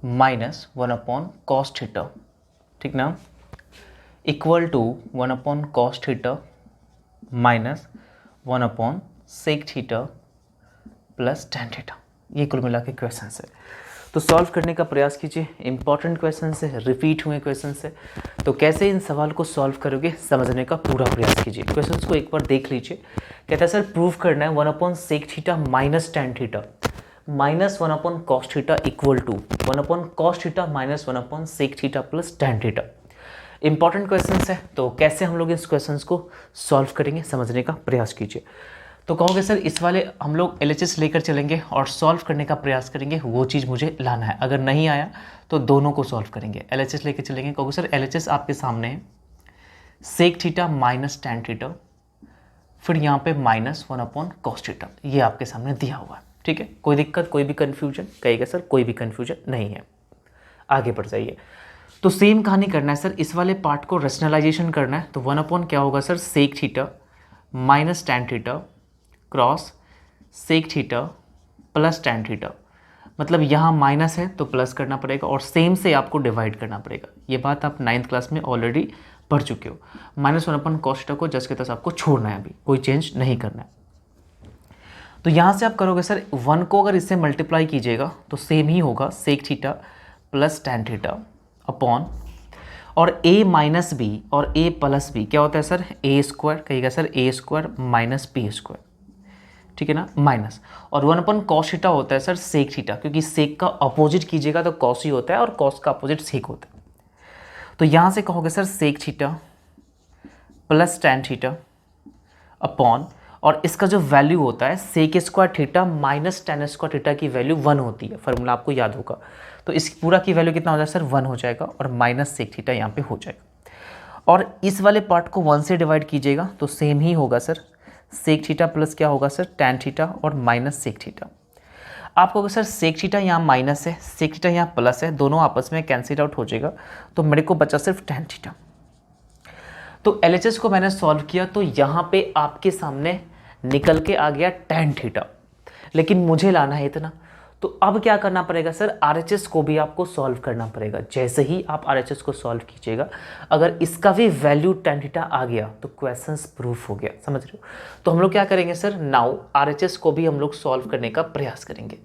minus 1/cos theta, ठीक ना, equal to 1/cos theta minus 1/sec theta plus tan theta. ये कुल मिला के क्वेश्चन है। तो सॉल्व करने का प्रयास कीजिए। इंपॉर्टेंट क्वेश्चन है, रिपीट हुए क्वेश्चन है। तो कैसे इन सवाल को सॉल्व करोगे, समझने का पूरा प्रयास कीजिए। क्वेश्चन को एक बार देख लीजिए। कहता है सर प्रूव करना है 1/sec theta minus tan theta minus 1/cos theta equal to 1/cos theta minus 1/sec theta plus tan theta. Important question है, तो कैसे हम लोग इस क्वेश्चन को सॉल्व करेंगे, समझने का प्रयास कीजिए। तो कहोगे सर इस वाले हम लोग LHS लेकर चलेंगे और सॉल्व करने का प्रयास करेंगे, वो चीज़ मुझे लाना है। अगर नहीं आया तो दोनों को सॉल्व करेंगे, LHS लेकर चलेंगे। कहोगे सर LHS आपके सामने है sec theta minus tan theta, फिर यहाँ पे -1/cos थीटा, ये आपके सामने दिया हुआ है। ठीक है, कोई दिक्कत, कोई भी कन्फ्यूजन? कहेगा सर कोई भी कन्फ्यूजन नहीं है। आगे बढ़ जाइए। तो सेम कहानी करना है सर, इस वाले पार्ट को रेशनलाइजेशन करना है। तो 1/ क्या होगा sir, sec theta minus tan theta cross sec theta plus tan theta. मतलब यहाँ माइनस है तो प्लस करना पड़ेगा और सेम से आपको डिवाइड करना पड़ेगा। ये बात आप 9th क्लास में ऑलरेडी पढ़ चुके हो। -1/cos थीटा को जस्ट के तस आपको छोड़ना है, अभी कोई चेंज नहीं करना है। तो यहाँ से आप करोगे सर 1 को अगर इससे मल्टीप्लाई कीजिएगा तो सेम ही होगा sec theta plus tan theta upon, और a माइनस बी और a प्लस बी क्या होता है सर, a स्क्वायर। कहिएगा sir a square minus B square, ठीक है ना, माइनस। और 1/cos थीटा होता है सर सेक थीटा, क्योंकि सेक का अपोजिट कीजिएगा तो कॉस ही होता है और कॉस का अपोजिट सेक होता है। तो यहाँ से कहोगे sir sec theta plus tan theta upon, और इसका जो वैल्यू होता है sec square theta minus tan square theta की वैल्यू 1 होती है, फॉर्मूला आपको याद होगा। तो इस पूरा की वैल्यू कितना हो जाएगा सर, 1 हो जाएगा और माइनस सेक थीटा यहाँ पे हो जाएगा। और इस वाले पार्ट को 1 से डिवाइड कीजिएगा तो सेम ही होगा सर, सेक थीटा प्लस क्या होगा सर, टैन थीटा और माइनस सेक थीटा। आप कहोगे सर सेक थीटा यहाँ माइनस है, सेक थीटा यहाँ प्लस है, दोनों आपस में कैंसिल आउट हो जाएगा, तो मेरे को बचा सिर्फ टैन थीटा। तो LHS को मैंने सॉल्व किया तो यहाँ पे आपके सामने निकल के आ गया टैन थीटा, लेकिन मुझे लाना है इतना। तो अब क्या करना पड़ेगा सर, RHS को भी आपको सॉल्व करना पड़ेगा। जैसे ही आप RHS को सॉल्व कीजिएगा, अगर इसका भी वैल्यू टैन थीटा आ गया तो क्वेश्चंस प्रूफ हो गया, समझ रहे हो। तो हम लोग क्या करेंगे सर, नाउ RHS को भी हम लोग सॉल्व करने का प्रयास करेंगे।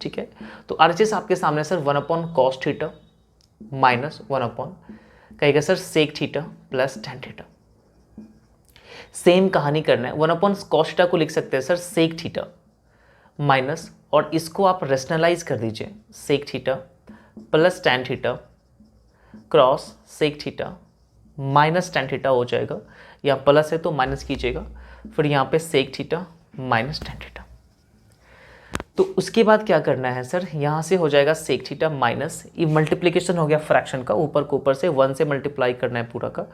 ठीक है, तो RHS आपके सामने सर 1/cos थीटा माइनस 1/ कहेगा sir sec theta plus tan theta. Same कहानी करना है, 1/cos थीटा को लिख सकते हैं सर सेक थीटा माइनस, और इसको आप रेशनलाइज कर दीजिए, sec theta plus tan theta cross sec theta minus tan theta हो जाएगा। यहाँ प्लस है तो माइनस कीजिएगा, फिर यहाँ पे sec theta minus tan theta. तो उसके बाद क्या करना है सर, यहाँ से हो जाएगा सेक थीटा माइनस, ये मल्टीप्लिकेशन हो गया फ्रैक्शन का, ऊपर को ऊपर से 1 से मल्टीप्लाई करना है पूरा का,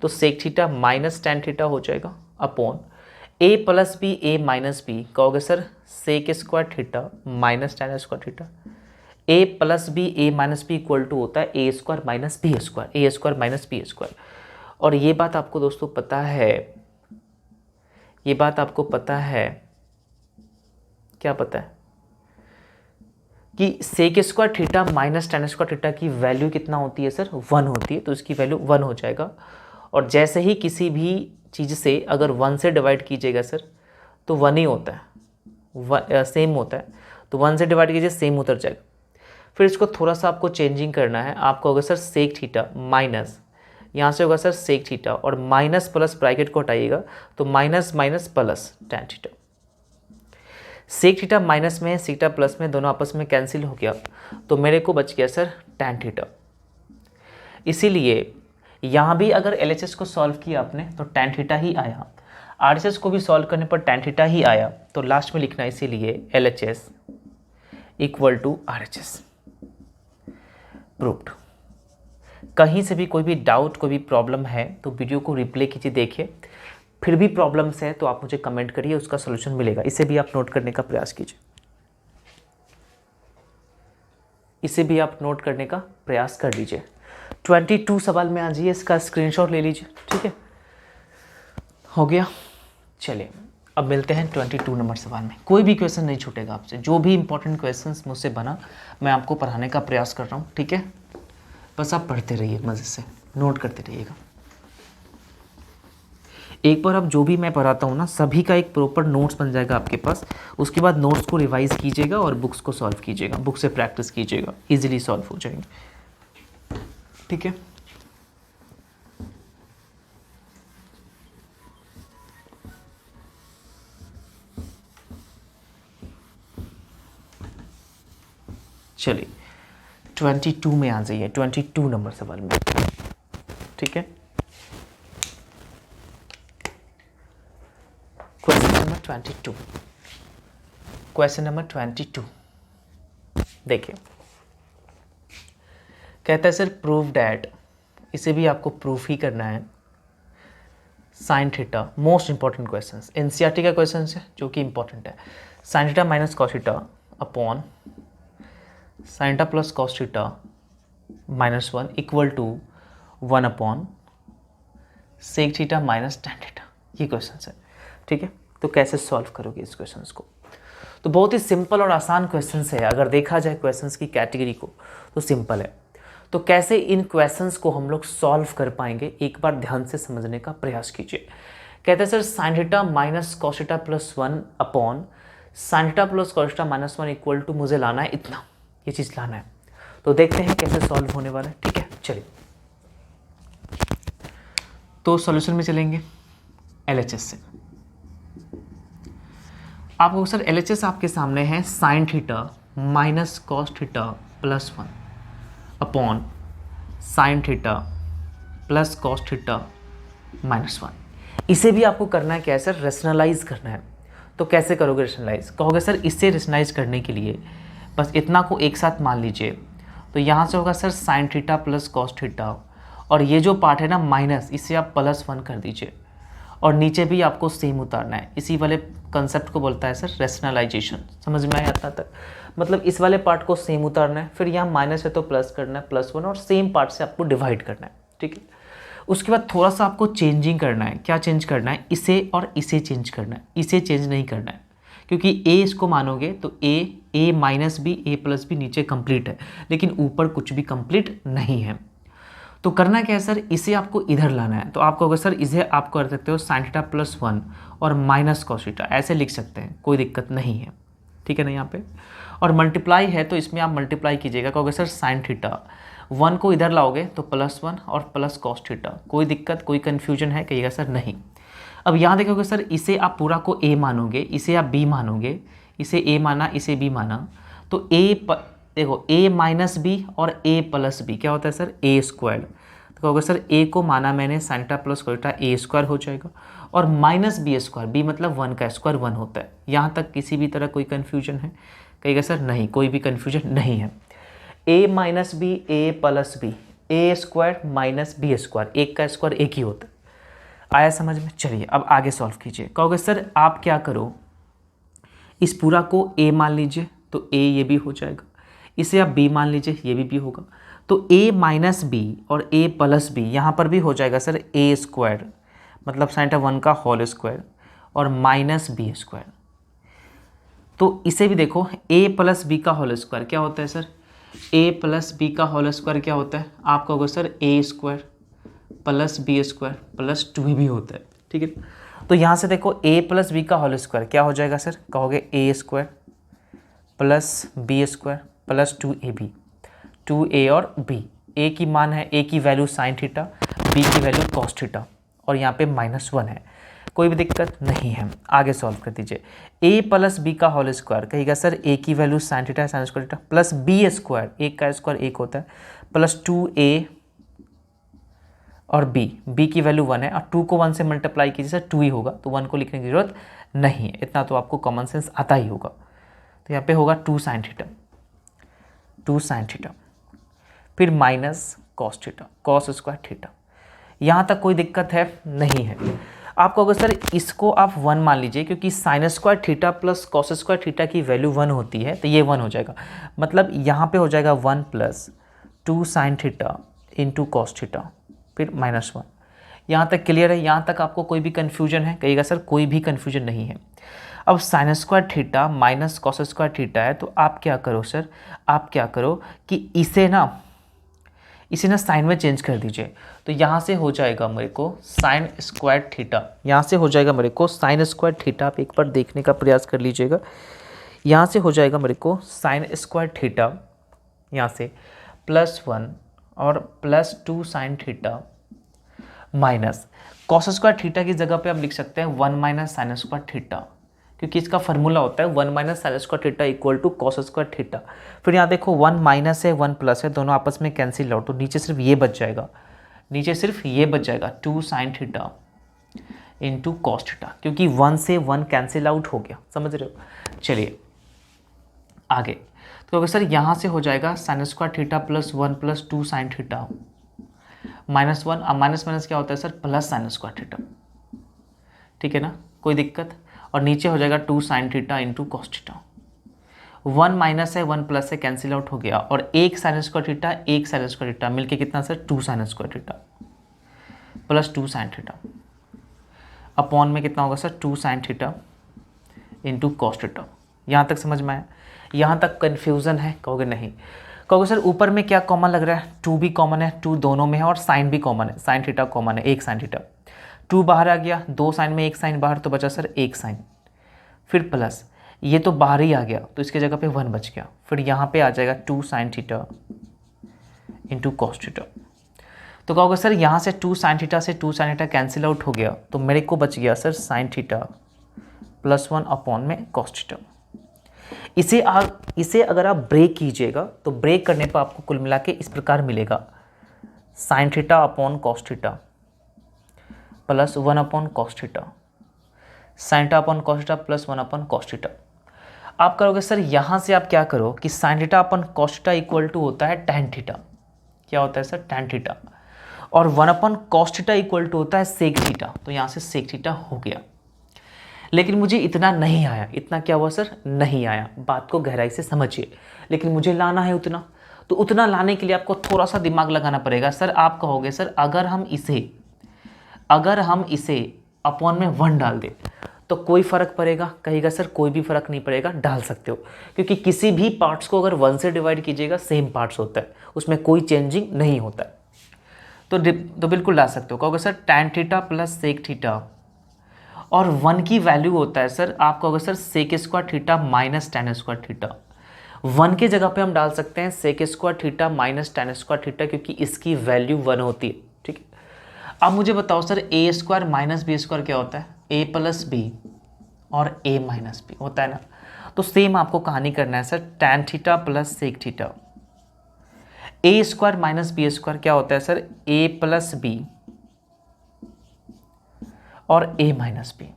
तो sec theta minus tan theta हो जाएगा upon a plus B a minus B, कहोगे sir sec square theta minus tan square theta. a plus B a minus B equal to होता है a square minus B square, a square minus B square. और ये बात आपको दोस्तों पता है, ये बात आपको पता है, क्या पता है कि sec square theta minus tan square theta की वैल्यू कितना होती है सर, 1 होती है। तो इसकी वैल्यू 1 हो जाएगा। और जैसे ही किसी भी चीज़ से अगर 1 से डिवाइड कीजिएगा सर तो 1 ही होता है, सेम होता है। तो 1 से डिवाइड कीजिए सेम उतर जाएगा। फिर इसको थोड़ा सा आपको चेंजिंग करना है, आपको होगा सर सेक थीटा माइनस, यहाँ से होगा सर सेक थीटा और माइनस प्लस ब्रैकेट को हटाइएगा तो minus minus plus tan theta. Sec theta minus में सेक थीटा प्लस में, दोनों आपस में कैंसिल हो गया, तो मेरे को बच गया सर टैन थीटा। इसीलिए यहाँ भी अगर LHS को सॉल्व किया आपने तो टैन थीटा ही आया, RHS को भी सॉल्व करने पर टैन थीटा ही आया, तो लास्ट में लिखना है इसीलिए LHS equal to RHS। Proved. कहीं से भी कोई भी डाउट, कोई भी प्रॉब्लम है तो वीडियो को रिप्ले कीजिए, देखिए। फिर भी प्रॉब्लम्स है तो आप मुझे कमेंट करिए, उसका सलूशन मिलेगा। इसे भी आप नोट करने का प्रयास कीजिए, इसे भी आप नोट करने का प्रयास कर लीजिए। 22 सवाल में आ जाइए, इसका स्क्रीनशॉट ले लीजिए, ठीक है, हो गया। चलिए अब मिलते हैं 22 नंबर सवाल में। कोई भी क्वेश्चन नहीं छूटेगा आपसे, जो भी इंपॉर्टेंट क्वेश्चंस मुझसे बना मैं आपको पढ़ाने का प्रयास कर रहा हूँ, ठीक है। बस आप पढ़ते रहिए, मज़े से नोट करते रहिएगा। एक बार अब जो भी मैं पढ़ाता हूँ ना, सभी का एक प्रॉपर नोट्स बन जाएगा आपके पास। उसके बाद नोट्स को रिवाइज कीजिएगा और बुक्स को सॉल्व कीजिएगा, बुक से प्रैक्टिस कीजिएगा, इजीली सॉल्व हो जाएंगे, ठीक है। चलिए 22 में आ जाइए, 22 नंबर सवाल में, ठीक है। क्वेश्चन नंबर 22, क्वेश्चन नंबर 22 देखिए, कहता है सर प्रूव डैट, इसे भी आपको प्रूफ ही करना है, sine theta, most important question, NCERT का क्वेश्चन है जो कि इंपॉर्टेंट है, sine theta minus cos theta upon sine theta plus cos theta -1 equal to 1 upon sec theta minus tan theta, ये क्वेश्चन है, ठीक है। तो कैसे सॉल्व करोगे इस क्वेश्चन को? तो बहुत ही सिंपल और आसान क्वेश्चन है, अगर देखा जाए क्वेश्चंस की कैटेगरी को तो सिंपल है। तो कैसे इन क्वेश्चंस को हम लोग सॉल्व कर पाएंगे, एक बार ध्यान से समझने का प्रयास कीजिए। कहते हैं sir sine theta minus cos theta plus 1 upon sine theta plus cos theta minus 1 equal to मुझे लाना है इतना, ये चीज़ लाना है। तो देखते हैं कैसे सॉल्व होने वाला है, ठीक है। चलिए तो सॉल्यूशन में चलेंगे LHS से। आपको सर LHS आपके सामने है sine theta minus cos theta plus 1 upon sine theta plus cos theta minus 1। इसे भी आपको करना है क्या है सर, रेशनलाइज करना है। तो कैसे करोगे रेशनलाइज? कहोगे सर इसे रेशनलाइज करने के लिए बस इतना को एक साथ मान लीजिए, तो यहाँ से होगा sir sine theta plus cos theta, और ये जो पार्ट है ना माइनस, इसे आप +1 कर दीजिए, और नीचे भी आपको सेम उतारना है। इसी वाले कंसेप्ट को बोलता है सर रेशनलाइजेशन। समझ में आया आता तक? मतलब इस वाले पार्ट को सेम उतारना है, फिर यहाँ माइनस है तो प्लस करना है +1, और सेम पार्ट से आपको डिवाइड करना है, ठीक है। उसके बाद थोड़ा सा आपको चेंजिंग करना है। क्या चेंज करना है? इसे और इसे चेंज करना है, इसे चेंज नहीं करना है, क्योंकि a इसको मानोगे तो a minus B a plus b नीचे कंप्लीट है, लेकिन ऊपर कुछ भी कंप्लीट नहीं है। तो करना क्या है सर, इसे आपको इधर लाना है। तो आप कहोगे सर इसे आप कर सकते हो साइन थीटा प्लस 1 और माइनस कॉस थीटा, ऐसे लिख सकते हैं, कोई दिक्कत नहीं है, ठीक है ना। यहाँ पे और मल्टीप्लाई है तो इसमें आप मल्टीप्लाई कीजिएगा। कहोगे सर साइन थीटा 1 को इधर लाओगे तो +1 और प्लस कॉस थीटा, कोई दिक्कत कोई कन्फ्यूजन है? कहिएगा सर नहीं। अब यहाँ देखोगे सर इसे आप पूरा को a मानोगे, इसे आप b मानोगे, इसे a माना इसे b माना, तो देखो a माइनस बी और a प्लस बी क्या होता है सर, a स्क्वायर। तो कहोगे सर a को माना मैंने sign theta plus cos theta a square हो जाएगा, और माइनस बी स्क्वायर, b मतलब 1 का स्क्वायर 1 होता है। यहाँ तक किसी भी तरह कोई कन्फ्यूजन है? कहिएगा सर नहीं, कोई भी कन्फ्यूजन नहीं है। a minus B a plus B, a square minus B square, एक का स्क्वायर एक ही होता है। आया समझ में? चलिए अब आगे सॉल्व कीजिए। कहोगे सर आप क्या करो, इस पूरा को a मान लीजिए तो a ये भी हो जाएगा, इसे आप b मान लीजिए ये भी होगा, तो a माइनस बी और a प्लस बी यहाँ पर भी हो जाएगा सर a स्क्वायर, मतलब साइन थीटा 1 का होल स्क्वायर और माइनस बी स्क्वायर। तो इसे भी देखो a प्लस बी का होल स्क्वायर क्या होता है सर, a प्लस बी का होल स्क्वायर क्या होता है? आप कहोगे sir a square plus B square plus 2 भी होता है, ठीक है। तो यहाँ से देखो a प्लस बी का होल स्क्वायर क्या हो जाएगा सर, कहोगे a square plus B square plus 2ab, 2a और b, a की मान है, a की वैल्यू साइन थीटा, b की वैल्यू कॉस थीटा, और यहाँ पे -1 है, कोई भी दिक्कत नहीं है। आगे सॉल्व कर दीजिए। a प्लस बी का होल स्क्वायर कहिएगा सर a की value sine theta sine square theta plus b square, एक का स्क्वायर एक होता है, प्लस 2a और b की वैल्यू 1 है, और 2 को 1 से मल्टीप्लाई कीजिए सर 2 ही होगा, तो 1 को लिखने की जरूरत नहीं है, इतना तो आपको कॉमन सेंस आता ही होगा। तो यहाँ पे होगा 2 साइन थीटा, फिर minus cos theta, cos square theta. यहाँ तक कोई दिक्कत है? नहीं है। आप कहोगे सर इसको आप 1 मान लीजिए, क्योंकि sign square theta plus cos square theta की वैल्यू 1 होती है, तो ये 1 हो जाएगा, मतलब यहाँ पे हो जाएगा 1 plus 2 sine theta into cos theta, फिर -1। यहाँ तक क्लियर है? यहाँ तक आपको कोई भी कन्फ्यूजन है? कहिएगा सर कोई भी कन्फ्यूजन नहीं है। अब sign square theta minus cos square theta है, तो आप क्या करो सर, आप क्या करो कि इसे ना साइन में चेंज कर दीजिए। तो यहाँ से हो जाएगा मेरे को साइन स्क्वायर थीटा, यहाँ से हो जाएगा मेरे को साइन स्क्वायर थीटा, आप एक बार देखने का प्रयास कर लीजिएगा। यहाँ से हो जाएगा मेरे को साइन स्क्वायर थीटा, यहाँ से +1 और +2 sign theta minus cos square theta की जगह पे आप लिख सकते हैं 1 माइनस साइन स्क्वायर थीटा, क्योंकि इसका फॉर्मूला होता है 1 minus sine square theta equal to cos square theta. फिर यहाँ देखो 1 माइनस है 1 प्लस है, दोनों आपस में कैंसिल आउट, तो नीचे सिर्फ ये बच जाएगा, 2 sine theta into cos theta, क्योंकि 1 से 1 कैंसिल आउट हो गया, समझ रहे हो। चलिए आगे, तो अगर सर यहाँ से हो जाएगा sign square theta plus 1 plus 2 sign theta minus 1, अब माइनस माइनस क्या होता है sir, plus sign square theta, ठीक है ना, कोई दिक्कत। और नीचे हो जाएगा 2 sine theta into cos theta, 1 minus है 1 प्लस है, कैंसिल आउट हो गया, और एक साइन स्क्वायर थीटा एक साइन स्क्वायर थीटा मिलके कितना sir 2 sign square theta plus 2 sign theta upon में कितना होगा sir 2 sine theta into cos theta. यहाँ तक समझ में आया, यहाँ तक कन्फ्यूज़न है, कहोगे नहीं, कहोगे सर ऊपर में क्या कॉमन लग रहा है, 2 भी कॉमन है, 2 दोनों में है, और साइन भी कॉमन है, साइन थीटा कॉमन है, एक साइन थीटा, 2 बाहर आ गया, 2 साइन में एक साइन बाहर, तो बचा सर एक साइन, फिर प्लस ये तो बाहर ही आ गया तो इसके जगह पे 1 बच गया, फिर यहाँ पे आ जाएगा 2 sine theta into cos theta. तो कहोगे सर यहाँ से 2 साइन थीटा से 2 साइन थीटा कैंसिल आउट हो गया, तो मेरे को बच गया sir sine theta plus 1 upon में कॉस थीटा। इसे अगर आप ब्रेक कीजिएगा तो ब्रेक करने पर आपको कुल मिला के इस प्रकार मिलेगा, sine theta upon cos theta plus 1 upon cos theta, sine theta upon cos theta plus 1 upon cos theta. आप करोगे सर यहाँ से आप क्या करो कि sine theta upon cos theta equal to होता है टैन थीटा, क्या होता है सर टैन थीटा, और 1 upon cos theta equal to होता है सेक थीटा, तो यहाँ से सेक थीटा हो गया। लेकिन मुझे इतना नहीं आया, इतना क्या हुआ सर नहीं आया, बात को गहराई से समझिए, लेकिन मुझे लाना है उतना, तो उतना लाने के लिए आपको थोड़ा सा दिमाग लगाना पड़ेगा। सर आप कहोगे सर अगर हम इसे अपॉन में 1 डाल दें तो कोई फ़र्क पड़ेगा, कहेगा सर कोई भी फ़र्क नहीं पड़ेगा, डाल सकते हो, क्योंकि किसी भी पार्ट्स को अगर 1 से डिवाइड कीजिएगा सेम पार्ट्स होता है, उसमें कोई चेंजिंग नहीं होता है, तो बिल्कुल डाल सकते हो। कहोगे sir tan theta plus sec theta, और 1 की वैल्यू होता है सर, आप कहोगे sir sec square theta minus tan square theta, 1 के जगह पे हम डाल सकते हैं sec square theta minus tan square theta, क्योंकि इसकी वैल्यू 1 होती है, ठीक है। अब मुझे बताओ sir a square minus B square क्या होता है, ए प्लस बी और ए माइनस बी होता है ना, तो सेम आपको कहानी करना है sir, tan theta plus sec theta, A square minus B square क्या होता है सर, ए प्लस बी और ए माइनस बी,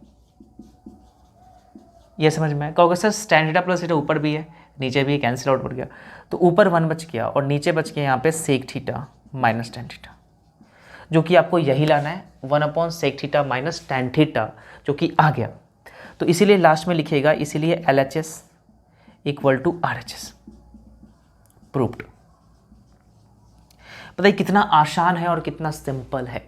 ये समझ में। कहोगे sir tan theta plus theta ऊपर भी है नीचे भी है, कैंसिल आउट बढ़ गया, तो ऊपर 1 बच गया और नीचे बच गया यहाँ पे sec theta minus tan theta, जो कि आपको यही लाना है 1 upon sec theta minus tan theta, जो कि आ गया। तो इसीलिए लास्ट में लिखिएगा, इसीलिए LHS equal to RHS proved. बताइए कितना आसान है और कितना सिंपल है।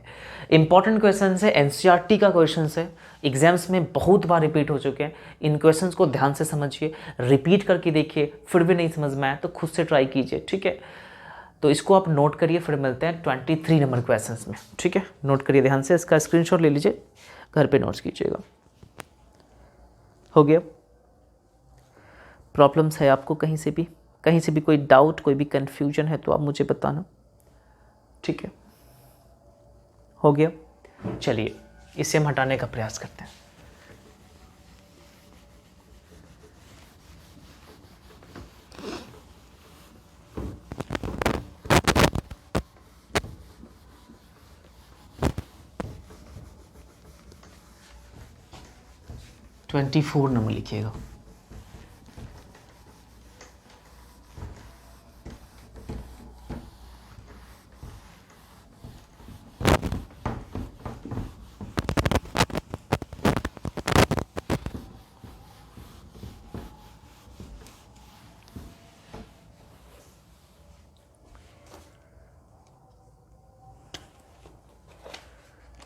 इंपॉर्टेंट क्वेश्चन है, NCERT का क्वेश्चन है, एग्जाम्स में बहुत बार रिपीट हो चुके हैं। इन क्वेश्चंस को ध्यान से समझिए, रिपीट करके देखिए, फिर भी नहीं समझ में आया तो खुद से ट्राई कीजिए, ठीक है। तो इसको आप नोट करिए, फिर मिलते हैं 23 नंबर क्वेश्चंस में, ठीक है। नोट करिए ध्यान से, इसका स्क्रीनशॉट ले लीजिए, घर पे नोट्स कीजिएगा। हो गया, प्रॉब्लम्स है आपको कहीं से भी कोई डाउट, कोई भी कन्फ्यूजन है तो आप मुझे बताना, ठीक है। हो गया, चलिए इसे हम हटाने का प्रयास करते हैं। ट्वेंटी 24 नंबर लिखिएगा।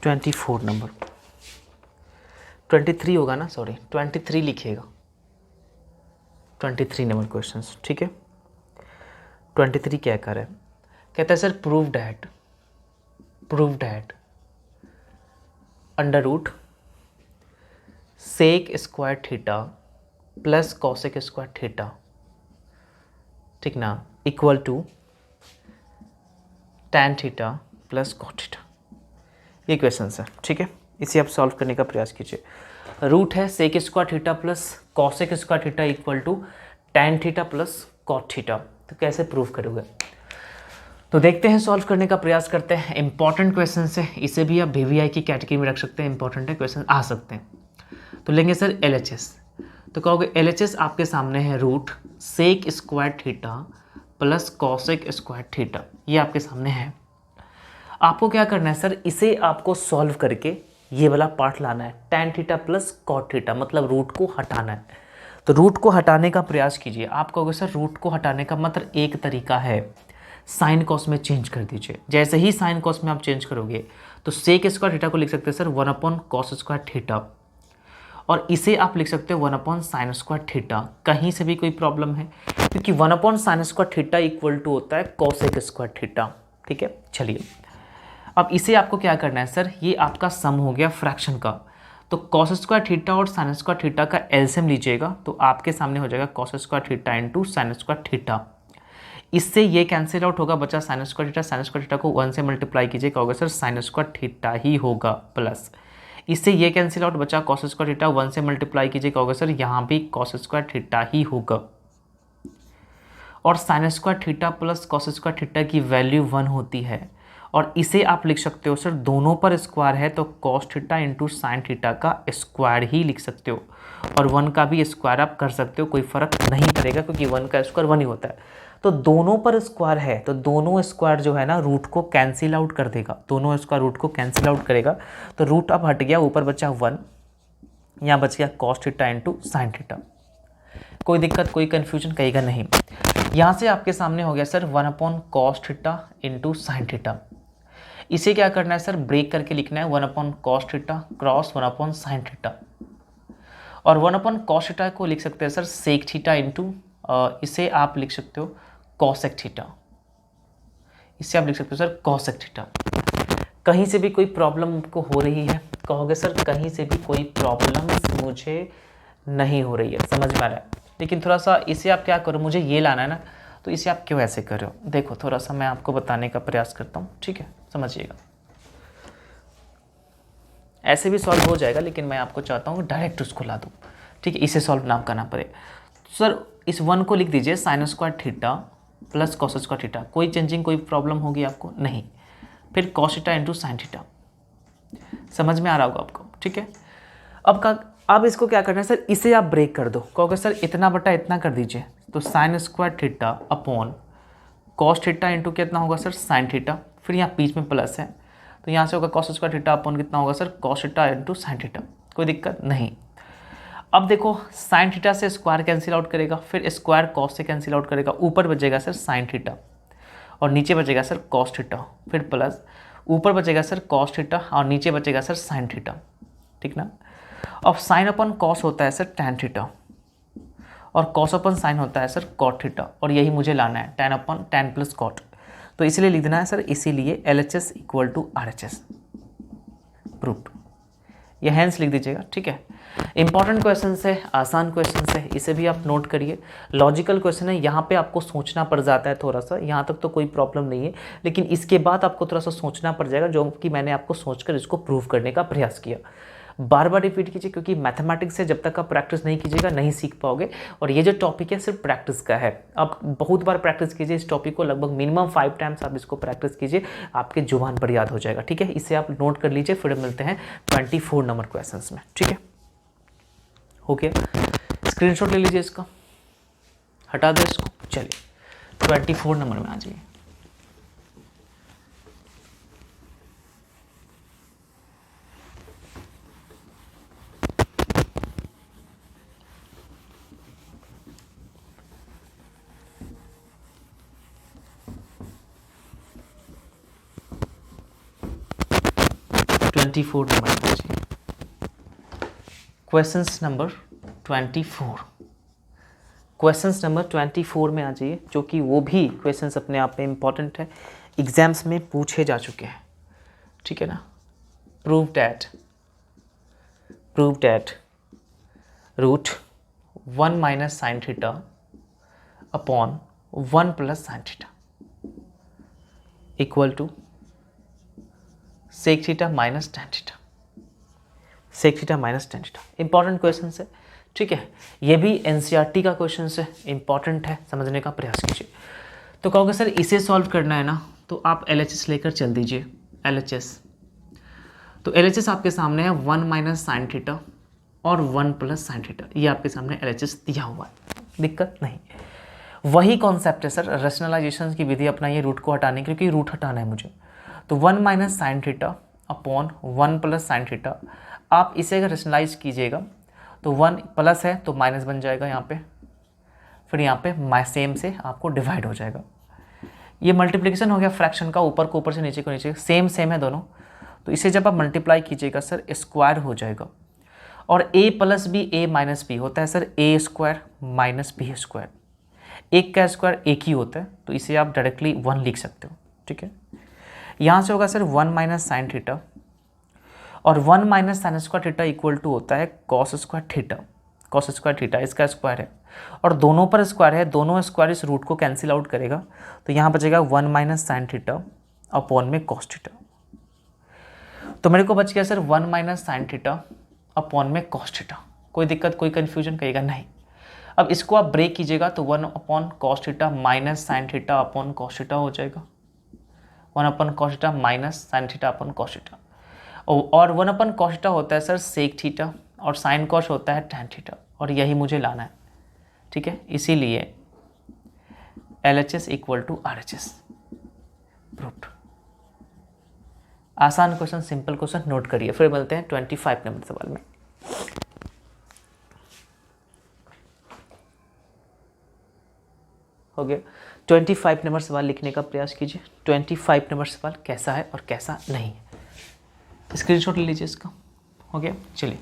ट्वेंटी 24 नंबर, 23 होगा ना, सॉरी 23 लिखिएगा, 23 नंबर क्वेश्चंस, ठीक है। 23 क्या कर रहा है, कहता है sir prove that under root sec square theta plus cosec square theta, ठीक ना, equal to tan theta plus cot theta. ये क्वेश्चन है, ठीक है। इसे आप सॉल्व करने का प्रयास कीजिए। रूट है sec square theta plus cosec square theta equal to tan theta plus cot theta, तो कैसे प्रूव करोगे। तो देखते हैं, सॉल्व करने का प्रयास करते हैं। इंपॉर्टेंट क्वेश्चन है, इसे भी आप VVI की कैटेगरी में रख सकते हैं, इंपॉर्टेंट है, क्वेश्चन आ सकते हैं। तो लेंगे सर LHS, तो कहोगे LHS आपके सामने है root sec square theta plus cosec square theta, ये आपके सामने है। आपको क्या करना है सर, इसे आपको सॉल्व करके ये वाला पार्ट लाना है, tan theta plus cot theta, मतलब रूट को हटाना है। तो रूट को हटाने का प्रयास कीजिए। आप कहोगे सर रूट को हटाने का मतलब एक तरीका है, साइन कॉस में चेंज कर दीजिए। जैसे ही साइन कॉस में आप चेंज करोगे तो सेक स्क्वायर थीटा को लिख सकते हैं सर 1 कॉस स्क्वायर थीटा, और इसे आप लिख सकते हो 1 साइन स्क्वायर थीटा। कहीं से भी कोई प्रॉब्लम है, क्योंकि 1 sine square theta equal to होता है कॉसेक स्क्वायर थीटा। ठीक है, चलिए अब इसे आपको क्या करना है सर, ये आपका सम हो गया फ्रैक्शन का। तो कॉस स्क्वायर थीटा और साइन स्क्वायर थीटा का एलसीएम लीजिएगा, तो आपके सामने हो जाएगा cos square theta into sine square theta. इससे ये कैंसिल आउट होगा, बचा sign square theta. Sign square theta को 1 से मल्टीप्लाई कीजिए, क्या होगा सर, साइन स्क्वायर थीटा ही होगा, प्लस इससे ये कैंसिल आउट, बचा कॉस स्क्वायर थीटा, 1 से मल्टीप्लाई कीजिए, क्या होगा सर, यहाँ भी कॉस स्क्वायर थीटा ही होगा। और sign square theta plus cos square theta की वैल्यू 1 होती है, और इसे आप लिख सकते हो सर, दोनों पर स्क्वायर है तो cos theta into sine theta का स्क्वायर ही लिख सकते हो, और 1 का भी स्क्वायर आप कर सकते हो, कोई फर्क नहीं पड़ेगा, क्योंकि 1 का स्क्वायर 1 ही होता है। तो दोनों पर स्क्वायर है तो दोनों स्क्वायर जो है ना रूट को कैंसिल आउट कर देगा, दोनों स्क्वायर रूट को कैंसिल आउट करेगा। तो रूट अब हट गया, ऊपर बचा 1, यहाँ बच गया cos theta into sine theta. कोई दिक्कत, कोई कन्फ्यूजन कहेगा नहीं। यहाँ से आपके सामने हो गया sir 1 cos theta into sine theta. इसे क्या करना है सर, ब्रेक करके लिखना है 1 cos theta cross 1 sign theta, और 1 कॉस थीटा को लिख सकते हैं सर सेक थीटा इंटू, इसे आप लिख सकते हो कॉसेक थीटा, इसे आप लिख सकते हो सर कॉसेक थीटा। कहीं से भी कोई प्रॉब्लम आपको हो रही है, कहोगे सर कहीं से भी कोई प्रॉब्लम मुझे नहीं हो रही है, समझ में आ रहा है। लेकिन थोड़ा सा इसे आप क्या करो, मुझे ये लाना है ना, तो इसे आप क्यों ऐसे कर रहे हो, देखो थोड़ा सा मैं आपको बताने का प्रयास करता हूँ, ठीक है, समझिएगा। ऐसे भी सॉल्व हो जाएगा, लेकिन मैं आपको चाहता हूँ डायरेक्ट उसको ला दूँ, ठीक है, इसे सॉल्व ना करना पड़े। सर इस 1 को लिख दीजिए sign square theta plus cos square theta. कोई चेंजिंग, कोई प्रॉब्लम होगी आपको नहीं। फिर cos theta into sine theta, समझ में आ रहा होगा आपको, ठीक है। अब इसको क्या करना है सर, इसे आप ब्रेक कर दो, कहोगे सर इतना बटा इतना कर दीजिए, तो sign square theta upon cos theta into कितना होगा सर, साइन थीटा। फिर यहाँ बीच में प्लस है, तो यहाँ से होगा कॉस स्क्वायर थीटा अपॉन कितना होगा sir, cos theta into sine theta. कोई दिक्कत नहीं। अब देखो साइन थीटा से स्क्वायर कैंसिल आउट करेगा, फिर स्क्वायर कॉस से कैंसिल आउट करेगा, ऊपर बचेगा सर साइन थीटा और नीचे बचेगा सर कॉस थीटा, फिर प्लस ऊपर बचेगा सर कॉस थीटा और नीचे बचेगा सर साइन थीटा, ठीक ना। अब साइन अपन कॉस होता है सर टैन थीटा, और कॉस अपन साइन होता है सर कॉट थीटा, और यही मुझे लाना है tan upon tan plus cot. तो इसलिए लिख देना है सर, इसीलिए LHS equal to RHS proof, ये हैंस लिख दीजिएगा, ठीक है। इंपॉर्टेंट क्वेश्चन है, आसान क्वेश्चन है, इसे भी आप नोट करिए। लॉजिकल क्वेश्चन है, यहाँ पे आपको सोचना पड़ जाता है थोड़ा सा, यहाँ तक तो कोई प्रॉब्लम नहीं है, लेकिन इसके बाद आपको थोड़ा सा सोचना पड़ जाएगा, जो कि मैंने आपको सोचकर इसको प्रूव करने का प्रयास किया। बार बार रिपीट कीजिए, क्योंकि मैथमेटिक्स से जब तक आप प्रैक्टिस नहीं कीजिएगा नहीं सीख पाओगे, और ये जो टॉपिक है सिर्फ प्रैक्टिस का है। आप बहुत बार प्रैक्टिस कीजिए इस टॉपिक को, लगभग मिनिमम 5 टाइम्स आप इसको प्रैक्टिस कीजिए, आपके जुबान पर याद हो जाएगा, ठीक है। इसे आप नोट कर लीजिए, फिर मिलते हैं 24 नंबर क्वेश्चन में, ठीक है। ओके, स्क्रीनशॉट ले लीजिए, इसका हटा दो इसको। चलिए 24 नंबर में आ जाइए। क्वेश्चंस नंबर 24, क्वेश्चंस नंबर 24 में आ जाइए, जो कि वो भी क्वेश्चंस अपने आप में इम्पॉर्टेंट है, एग्जाम्स में पूछे जा चुके हैं, ठीक है ना। Prove that root 1 minus sine theta upon 1 plus sine theta equal to sec theta minus tan theta, sec theta minus tan theta. Important question है, ठीक है। ये भी NCERT का क्वेश्चन है, इंपॉर्टेंट है, समझने का प्रयास कीजिए। तो कहोगे सर इसे सॉल्व करना है ना, तो आप LHS लेकर चल दीजिए। LHS, तो LHS आपके सामने है 1 माइनस साइन थीटा और 1 प्लस साइन थीटा, ये आपके सामने LHS दिया हुआ है, दिक्कत नहीं। वही कॉन्सेप्ट है सर, रेशनलाइजेशन की विधि अपनाइए रूट को हटाने की, क्योंकि रूट हटाना है मुझे। तो 1 minus sine theta upon 1 plus sine theta, आप इसे अगर रेशनलाइज कीजिएगा तो 1 प्लस है तो माइनस बन जाएगा यहाँ पे, फिर यहाँ पे सेम से आपको डिवाइड हो जाएगा। ये मल्टीप्लिकेशन हो गया फ्रैक्शन का, ऊपर को ऊपर से नीचे को नीचे, सेम सेम है दोनों। तो इसे जब आप मल्टीप्लाई कीजिएगा सर स्क्वायर हो जाएगा, और a plus B a minus b होता है sir a square minus B square, एक का स्क्वायर एक ही होता है, तो इसे आप डायरेक्टली 1 लिख सकते हो, ठीक है। यहाँ से होगा सर 1 माइनस साइन थीटा, और 1 minus sine square theta equal to होता है cos square theta. Cos square theta इसका स्क्वायर है, और दोनों पर स्क्वायर है, दोनों स्क्वायर इस रूट को कैंसिल आउट करेगा, तो यहाँ बचेगा 1 माइनस साइन थीटा अपॉन में कॉस थीटा। तो मेरे को बच गया sir 1 minus sine theta upon में कॉस थीटा। कोई दिक्कत, कोई कन्फ्यूजन कहिएगा नहीं। अब इसको आप ब्रेक कीजिएगा तो 1 upon cos theta minus sine theta upon cos theta हो जाएगा, 1 upon cos theta minus sine theta upon cos theta, और 1 अपॉन कॉस थीटा होता है सर सेक थीटा, और साइन कॉस होता है टैन थीटा, और यही मुझे लाना है, ठीक है। इसीलिए LHS equal to RHS proved. आसान क्वेश्चन, सिंपल क्वेश्चन, नोट करिए। फिर मिलते हैं 25 नंबर सवाल में। हो गया 25 नंबर सवाल लिखने का प्रयास कीजिए। 25 नंबर सवाल कैसा है और कैसा नहीं है, स्क्रीनशॉट ले लीजिए इसका। हो गया, चलिए।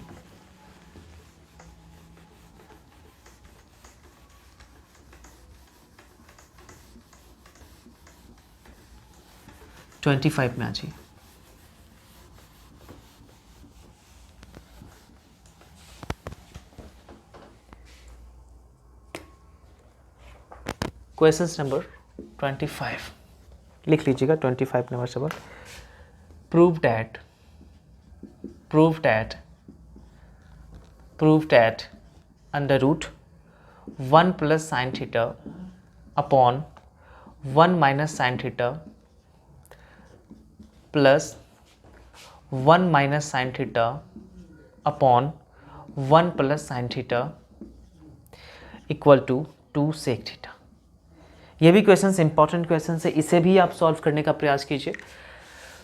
ट्वेंटी 25 में आ जाइए। क्वेश्चन नंबर 25 लिख लीजिएगा। 25 नंबर सवाल, prove that under root 1 plus sine theta upon 1 minus sine theta plus 1 minus sine theta upon 1 plus sine theta equal to 2 sec theta. ये भी क्वेश्चन इंपॉर्टेंट क्वेश्चन है, इसे भी आप सॉल्व करने का प्रयास कीजिए।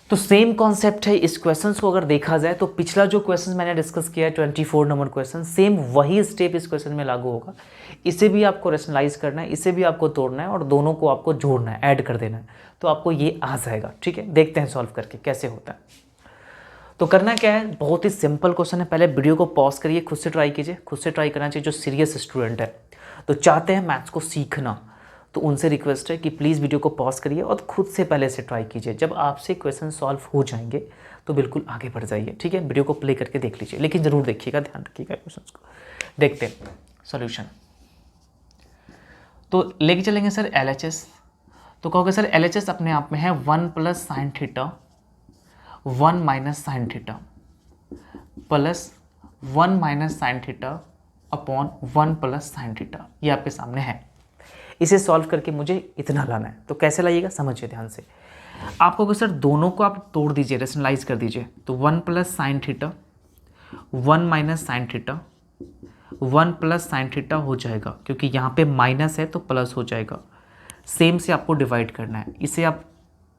तो सेम कॉन्सेप्ट है इस क्वेश्चन को अगर देखा जाए तो पिछला जो क्वेश्चन मैंने डिस्कस किया है 24 नंबर क्वेश्चन, सेम वही स्टेप इस क्वेश्चन में लागू होगा। इसे भी आपको रेशनलाइज करना है, इसे भी आपको तोड़ना है, और दोनों को आपको जोड़ना है, ऐड कर देना है, तो आपको ये आ जाएगा, ठीक है। देखते हैं सॉल्व करके कैसे होता है। तो करना क्या है, बहुत ही सिंपल क्वेश्चन है। पहले वीडियो को पॉज करिए, खुद से ट्राई कीजिए। खुद से ट्राई करना चाहिए जो सीरियस स्टूडेंट है, तो चाहते हैं मैथ्स को सीखना, तो उनसे रिक्वेस्ट है कि प्लीज़ वीडियो को पॉज करिए और खुद से पहले से ट्राई कीजिए। जब आपसे क्वेश्चन सॉल्व हो जाएंगे तो बिल्कुल आगे बढ़ जाइए, ठीक है। वीडियो को प्ले करके देख लीजिए, लेकिन ज़रूर देखिएगा, ध्यान रखिएगा क्वेश्चन को। देखते हैं सॉल्यूशन। तो लेके चलेंगे सर LHS। तो कहोगे सर LHS अपने आप में है 1 plus sine theta 1 minus sine theta plus 1 minus sine theta upon 1 plus sine theta, ये आपके सामने है। इसे सॉल्व करके मुझे इतना लाना है, तो कैसे लाइएगा समझिए ध्यान से। आपको अगर सर दोनों को आप तोड़ दीजिए, रेशनलाइज कर दीजिए, तो 1 plus sine theta 1 minus sine theta 1 plus sine theta हो जाएगा, क्योंकि यहाँ पे माइनस है तो प्लस हो जाएगा। सेम से आपको डिवाइड करना है, इसे आप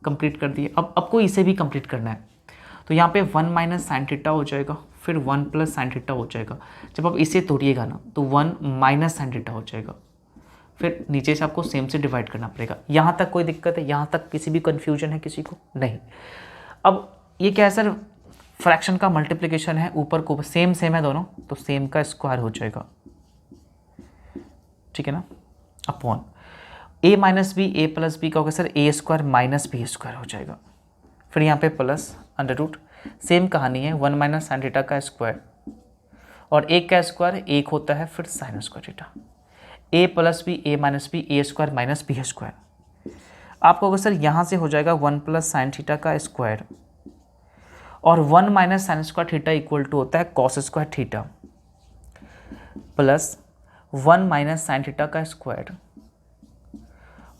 कंप्लीट कर दिए। अब आपको इसे भी कंप्लीट करना है, तो यहाँ पे 1 माइनस साइन थीटा हो जाएगा, फिर 1 प्लस साइन थीटा हो जाएगा। जब आप इसे तोड़िएगा ना तो 1 माइनस साइन थीटा हो जाएगा, फिर नीचे से आपको सेम से डिवाइड करना पड़ेगा। यहाँ तक कोई दिक्कत है, यहाँ तक किसी भी कन्फ्यूजन है किसी को? नहीं। अब ये क्या है सर, फ्रैक्शन का मल्टीप्लिकेशन है, ऊपर को सेम है दोनों, तो सेम का स्क्वायर हो जाएगा, ठीक है ना, upon a minus b a plus b का होगा sir a square minus B square हो जाएगा, फिर यहाँ पे प्लस अंडर रूट। सेम कहानी है, 1 माइनस साइन थीटा का स्क्वायर, और एक का स्क्वायर एक होता है, फिर sine square theta, a plus b a minus b a square minus B square. आपको अगर सर यहाँ से हो जाएगा 1 प्लस साइन थीटा का स्क्वायर, और 1 minus sine square theta equal to होता है cos square theta plus 1 minus sine theta का स्क्वायर,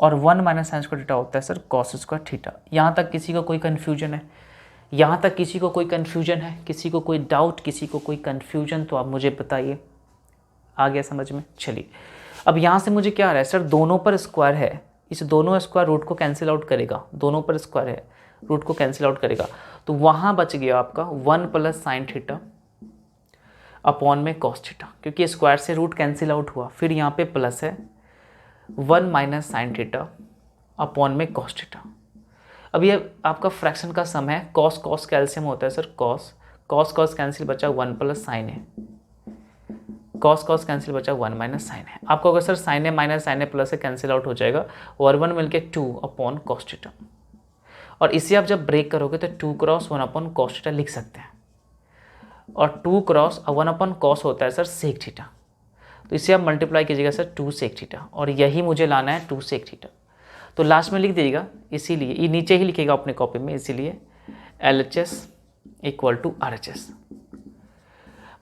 और 1 माइनस साइन स्क्वायर थीटा होता है सर कॉस स्क्वायर थीटा। यहाँ तक किसी को कोई कन्फ्यूजन है? यहाँ तक किसी को कोई कन्फ्यूजन है? किसी को कोई डाउट, किसी को कोई कन्फ्यूजन तो आप मुझे बताइए। आ गया समझ में? चलिए अब यहाँ से मुझे क्या आ रहा है सर, दोनों पर स्क्वायर है, इस दोनों स्क्वायर रूट को कैंसिल आउट करेगा, दोनों पर स्क्वायर है रूट को कैंसिल आउट करेगा, तो वहाँ बच गया आपका 1 प्लस साइन थीटा अपॉन में कॉस थीटा, क्योंकि स्क्वायर से रूट कैंसिल आउट हुआ। फिर यहाँ पे प्लस है 1 माइनस साइन थीटा अपॉन में कॉस थीटा। अब ये आपका फ्रैक्शन का सम है, कॉस कॉस कैल्शियम होता है sir, cos cos cos cancel बचा 1 प्लस साइन है, कॉस कॉस कैंसिल बचा 1 माइनस साइन है। आपको अगर सर साइन है माइनस साइन है प्लस से कैंसिल आउट हो जाएगा और 1 मिलके 2 अपॉन कॉस थीटा। और इसे आप जब ब्रेक करोगे तो 2 क्रॉस 1 अपॉन कॉस थीटा लिख सकते हैं, और 2 क्रॉस 1 अपॉन कॉस होता है सर सेक थीटा, तो इसे आप मल्टीप्लाई कीजिएगा सर 2 सेक थीटा, और यही मुझे लाना है 2 सेक थीटा। तो लास्ट में लिख दीजिएगा, इसीलिए ये नीचे ही लिखेगा अपने कॉपी में, इसीलिए LHS इक्वल टू RHS।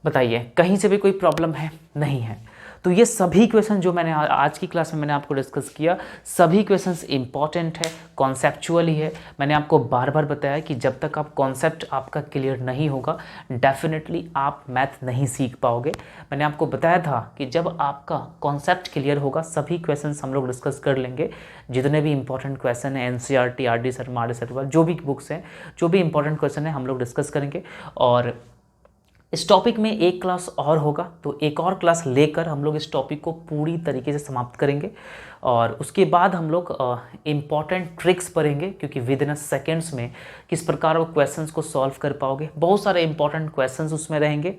बताइए कहीं से भी कोई प्रॉब्लम है? नहीं है। तो ये सभी क्वेश्चन जो मैंने आज की क्लास में मैंने आपको डिस्कस किया, सभी क्वेश्चंस इंपॉर्टेंट है, कॉन्सेप्चुअली है। मैंने आपको बार बार बताया कि जब तक आप कॉन्सेप्ट आपका क्लियर नहीं होगा डेफिनेटली आप मैथ नहीं सीख पाओगे। मैंने आपको बताया था कि जब आपका कॉन्सेप्ट क्लियर होगा सभी क्वेश्चंस हम लोग डिस्कस कर लेंगे, जितने भी इंपॉर्टेंट क्वेश्चन है NCERT, RD Sharma, RD Sharma, जो भी बुक्स हैं, जो भी इंपॉर्टेंट क्वेश्चन है हम लोग डिस्कस करेंगे। और इस टॉपिक में एक क्लास और होगा, तो एक और क्लास लेकर हम लोग इस टॉपिक को पूरी तरीके से समाप्त करेंगे, और उसके बाद हम लोग इम्पॉर्टेंट ट्रिक्स पढ़ेंगे, क्योंकि विद इन सेकेंड्स में किस प्रकार वो क्वेश्चंस को सॉल्व कर पाओगे। बहुत सारे इंपॉर्टेंट क्वेश्चंस उसमें रहेंगे,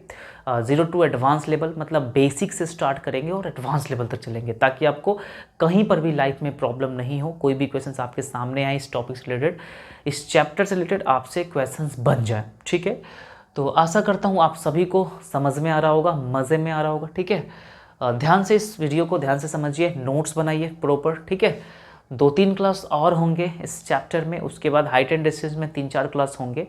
0 टू एडवांस लेवल, मतलब बेसिक से स्टार्ट करेंगे और एडवांस लेवल तक चलेंगे, ताकि आपको कहीं पर भी लाइफ में प्रॉब्लम नहीं हो। कोई भी क्वेश्चन आपके सामने आए इस टॉपिक से रिलेटेड, इस चैप्टर से रिलेटेड, आपसे क्वेश्चन बन जाए। ठीक है, तो आशा करता हूँ आप सभी को समझ में आ रहा होगा, मज़े में आ रहा होगा। ठीक है, ध्यान से इस वीडियो को ध्यान से समझिए, नोट्स बनाइए प्रॉपर। ठीक है, 2-3 क्लास और होंगे इस चैप्टर में, उसके बाद हाइट एंड डिस्टेंस में 3-4 क्लास होंगे।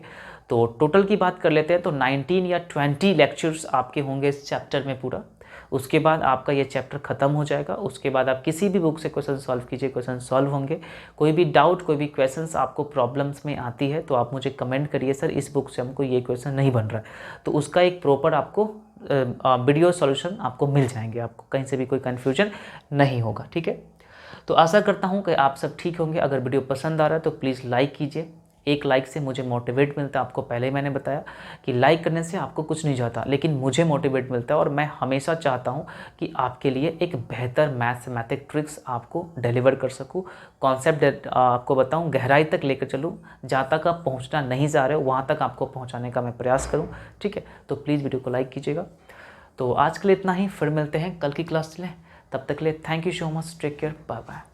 तो टोटल की बात कर लेते हैं तो 19 या 20 लेक्चर्स आपके होंगे इस चैप्टर में पूरा। उसके बाद आपका ये चैप्टर ख़त्म हो जाएगा। उसके बाद आप किसी भी बुक से क्वेश्चन सॉल्व कीजिए, क्वेश्चन सॉल्व होंगे। कोई भी डाउट, कोई भी क्वेश्चंस आपको प्रॉब्लम्स में आती है तो आप मुझे कमेंट करिए, सर इस बुक से हमको ये क्वेश्चन नहीं बन रहा है, तो उसका एक प्रॉपर आपको वीडियो सॉल्यूशन आपको मिल जाएंगे, आपको कहीं से भी कोई कन्फ्यूजन नहीं होगा। ठीक है, तो आशा करता हूँ कि आप सब ठीक होंगे। अगर वीडियो पसंद आ रहा है तो प्लीज़ लाइक कीजिए, एक लाइक से मुझे मोटिवेट मिलता है। आपको पहले ही मैंने बताया कि लाइक करने से आपको कुछ नहीं जाता, लेकिन मुझे मोटिवेट मिलता है, और मैं हमेशा चाहता हूं कि आपके लिए एक बेहतर मैथमेटिक ट्रिक्स आपको डिलीवर कर सकूं, कॉन्सेप्ट आपको बताऊं, गहराई तक लेकर चलूं, जहां तक आप पहुंचना नहीं जा रहे हो वहां तक आपको पहुंचाने का मैं प्रयास करूँ। ठीक है, तो प्लीज़ वीडियो को लाइक कीजिएगा। तो आज के लिए इतना ही, फिर मिलते हैं कल की क्लास में। तब तक के लिए thank you so much, take care, bye bye.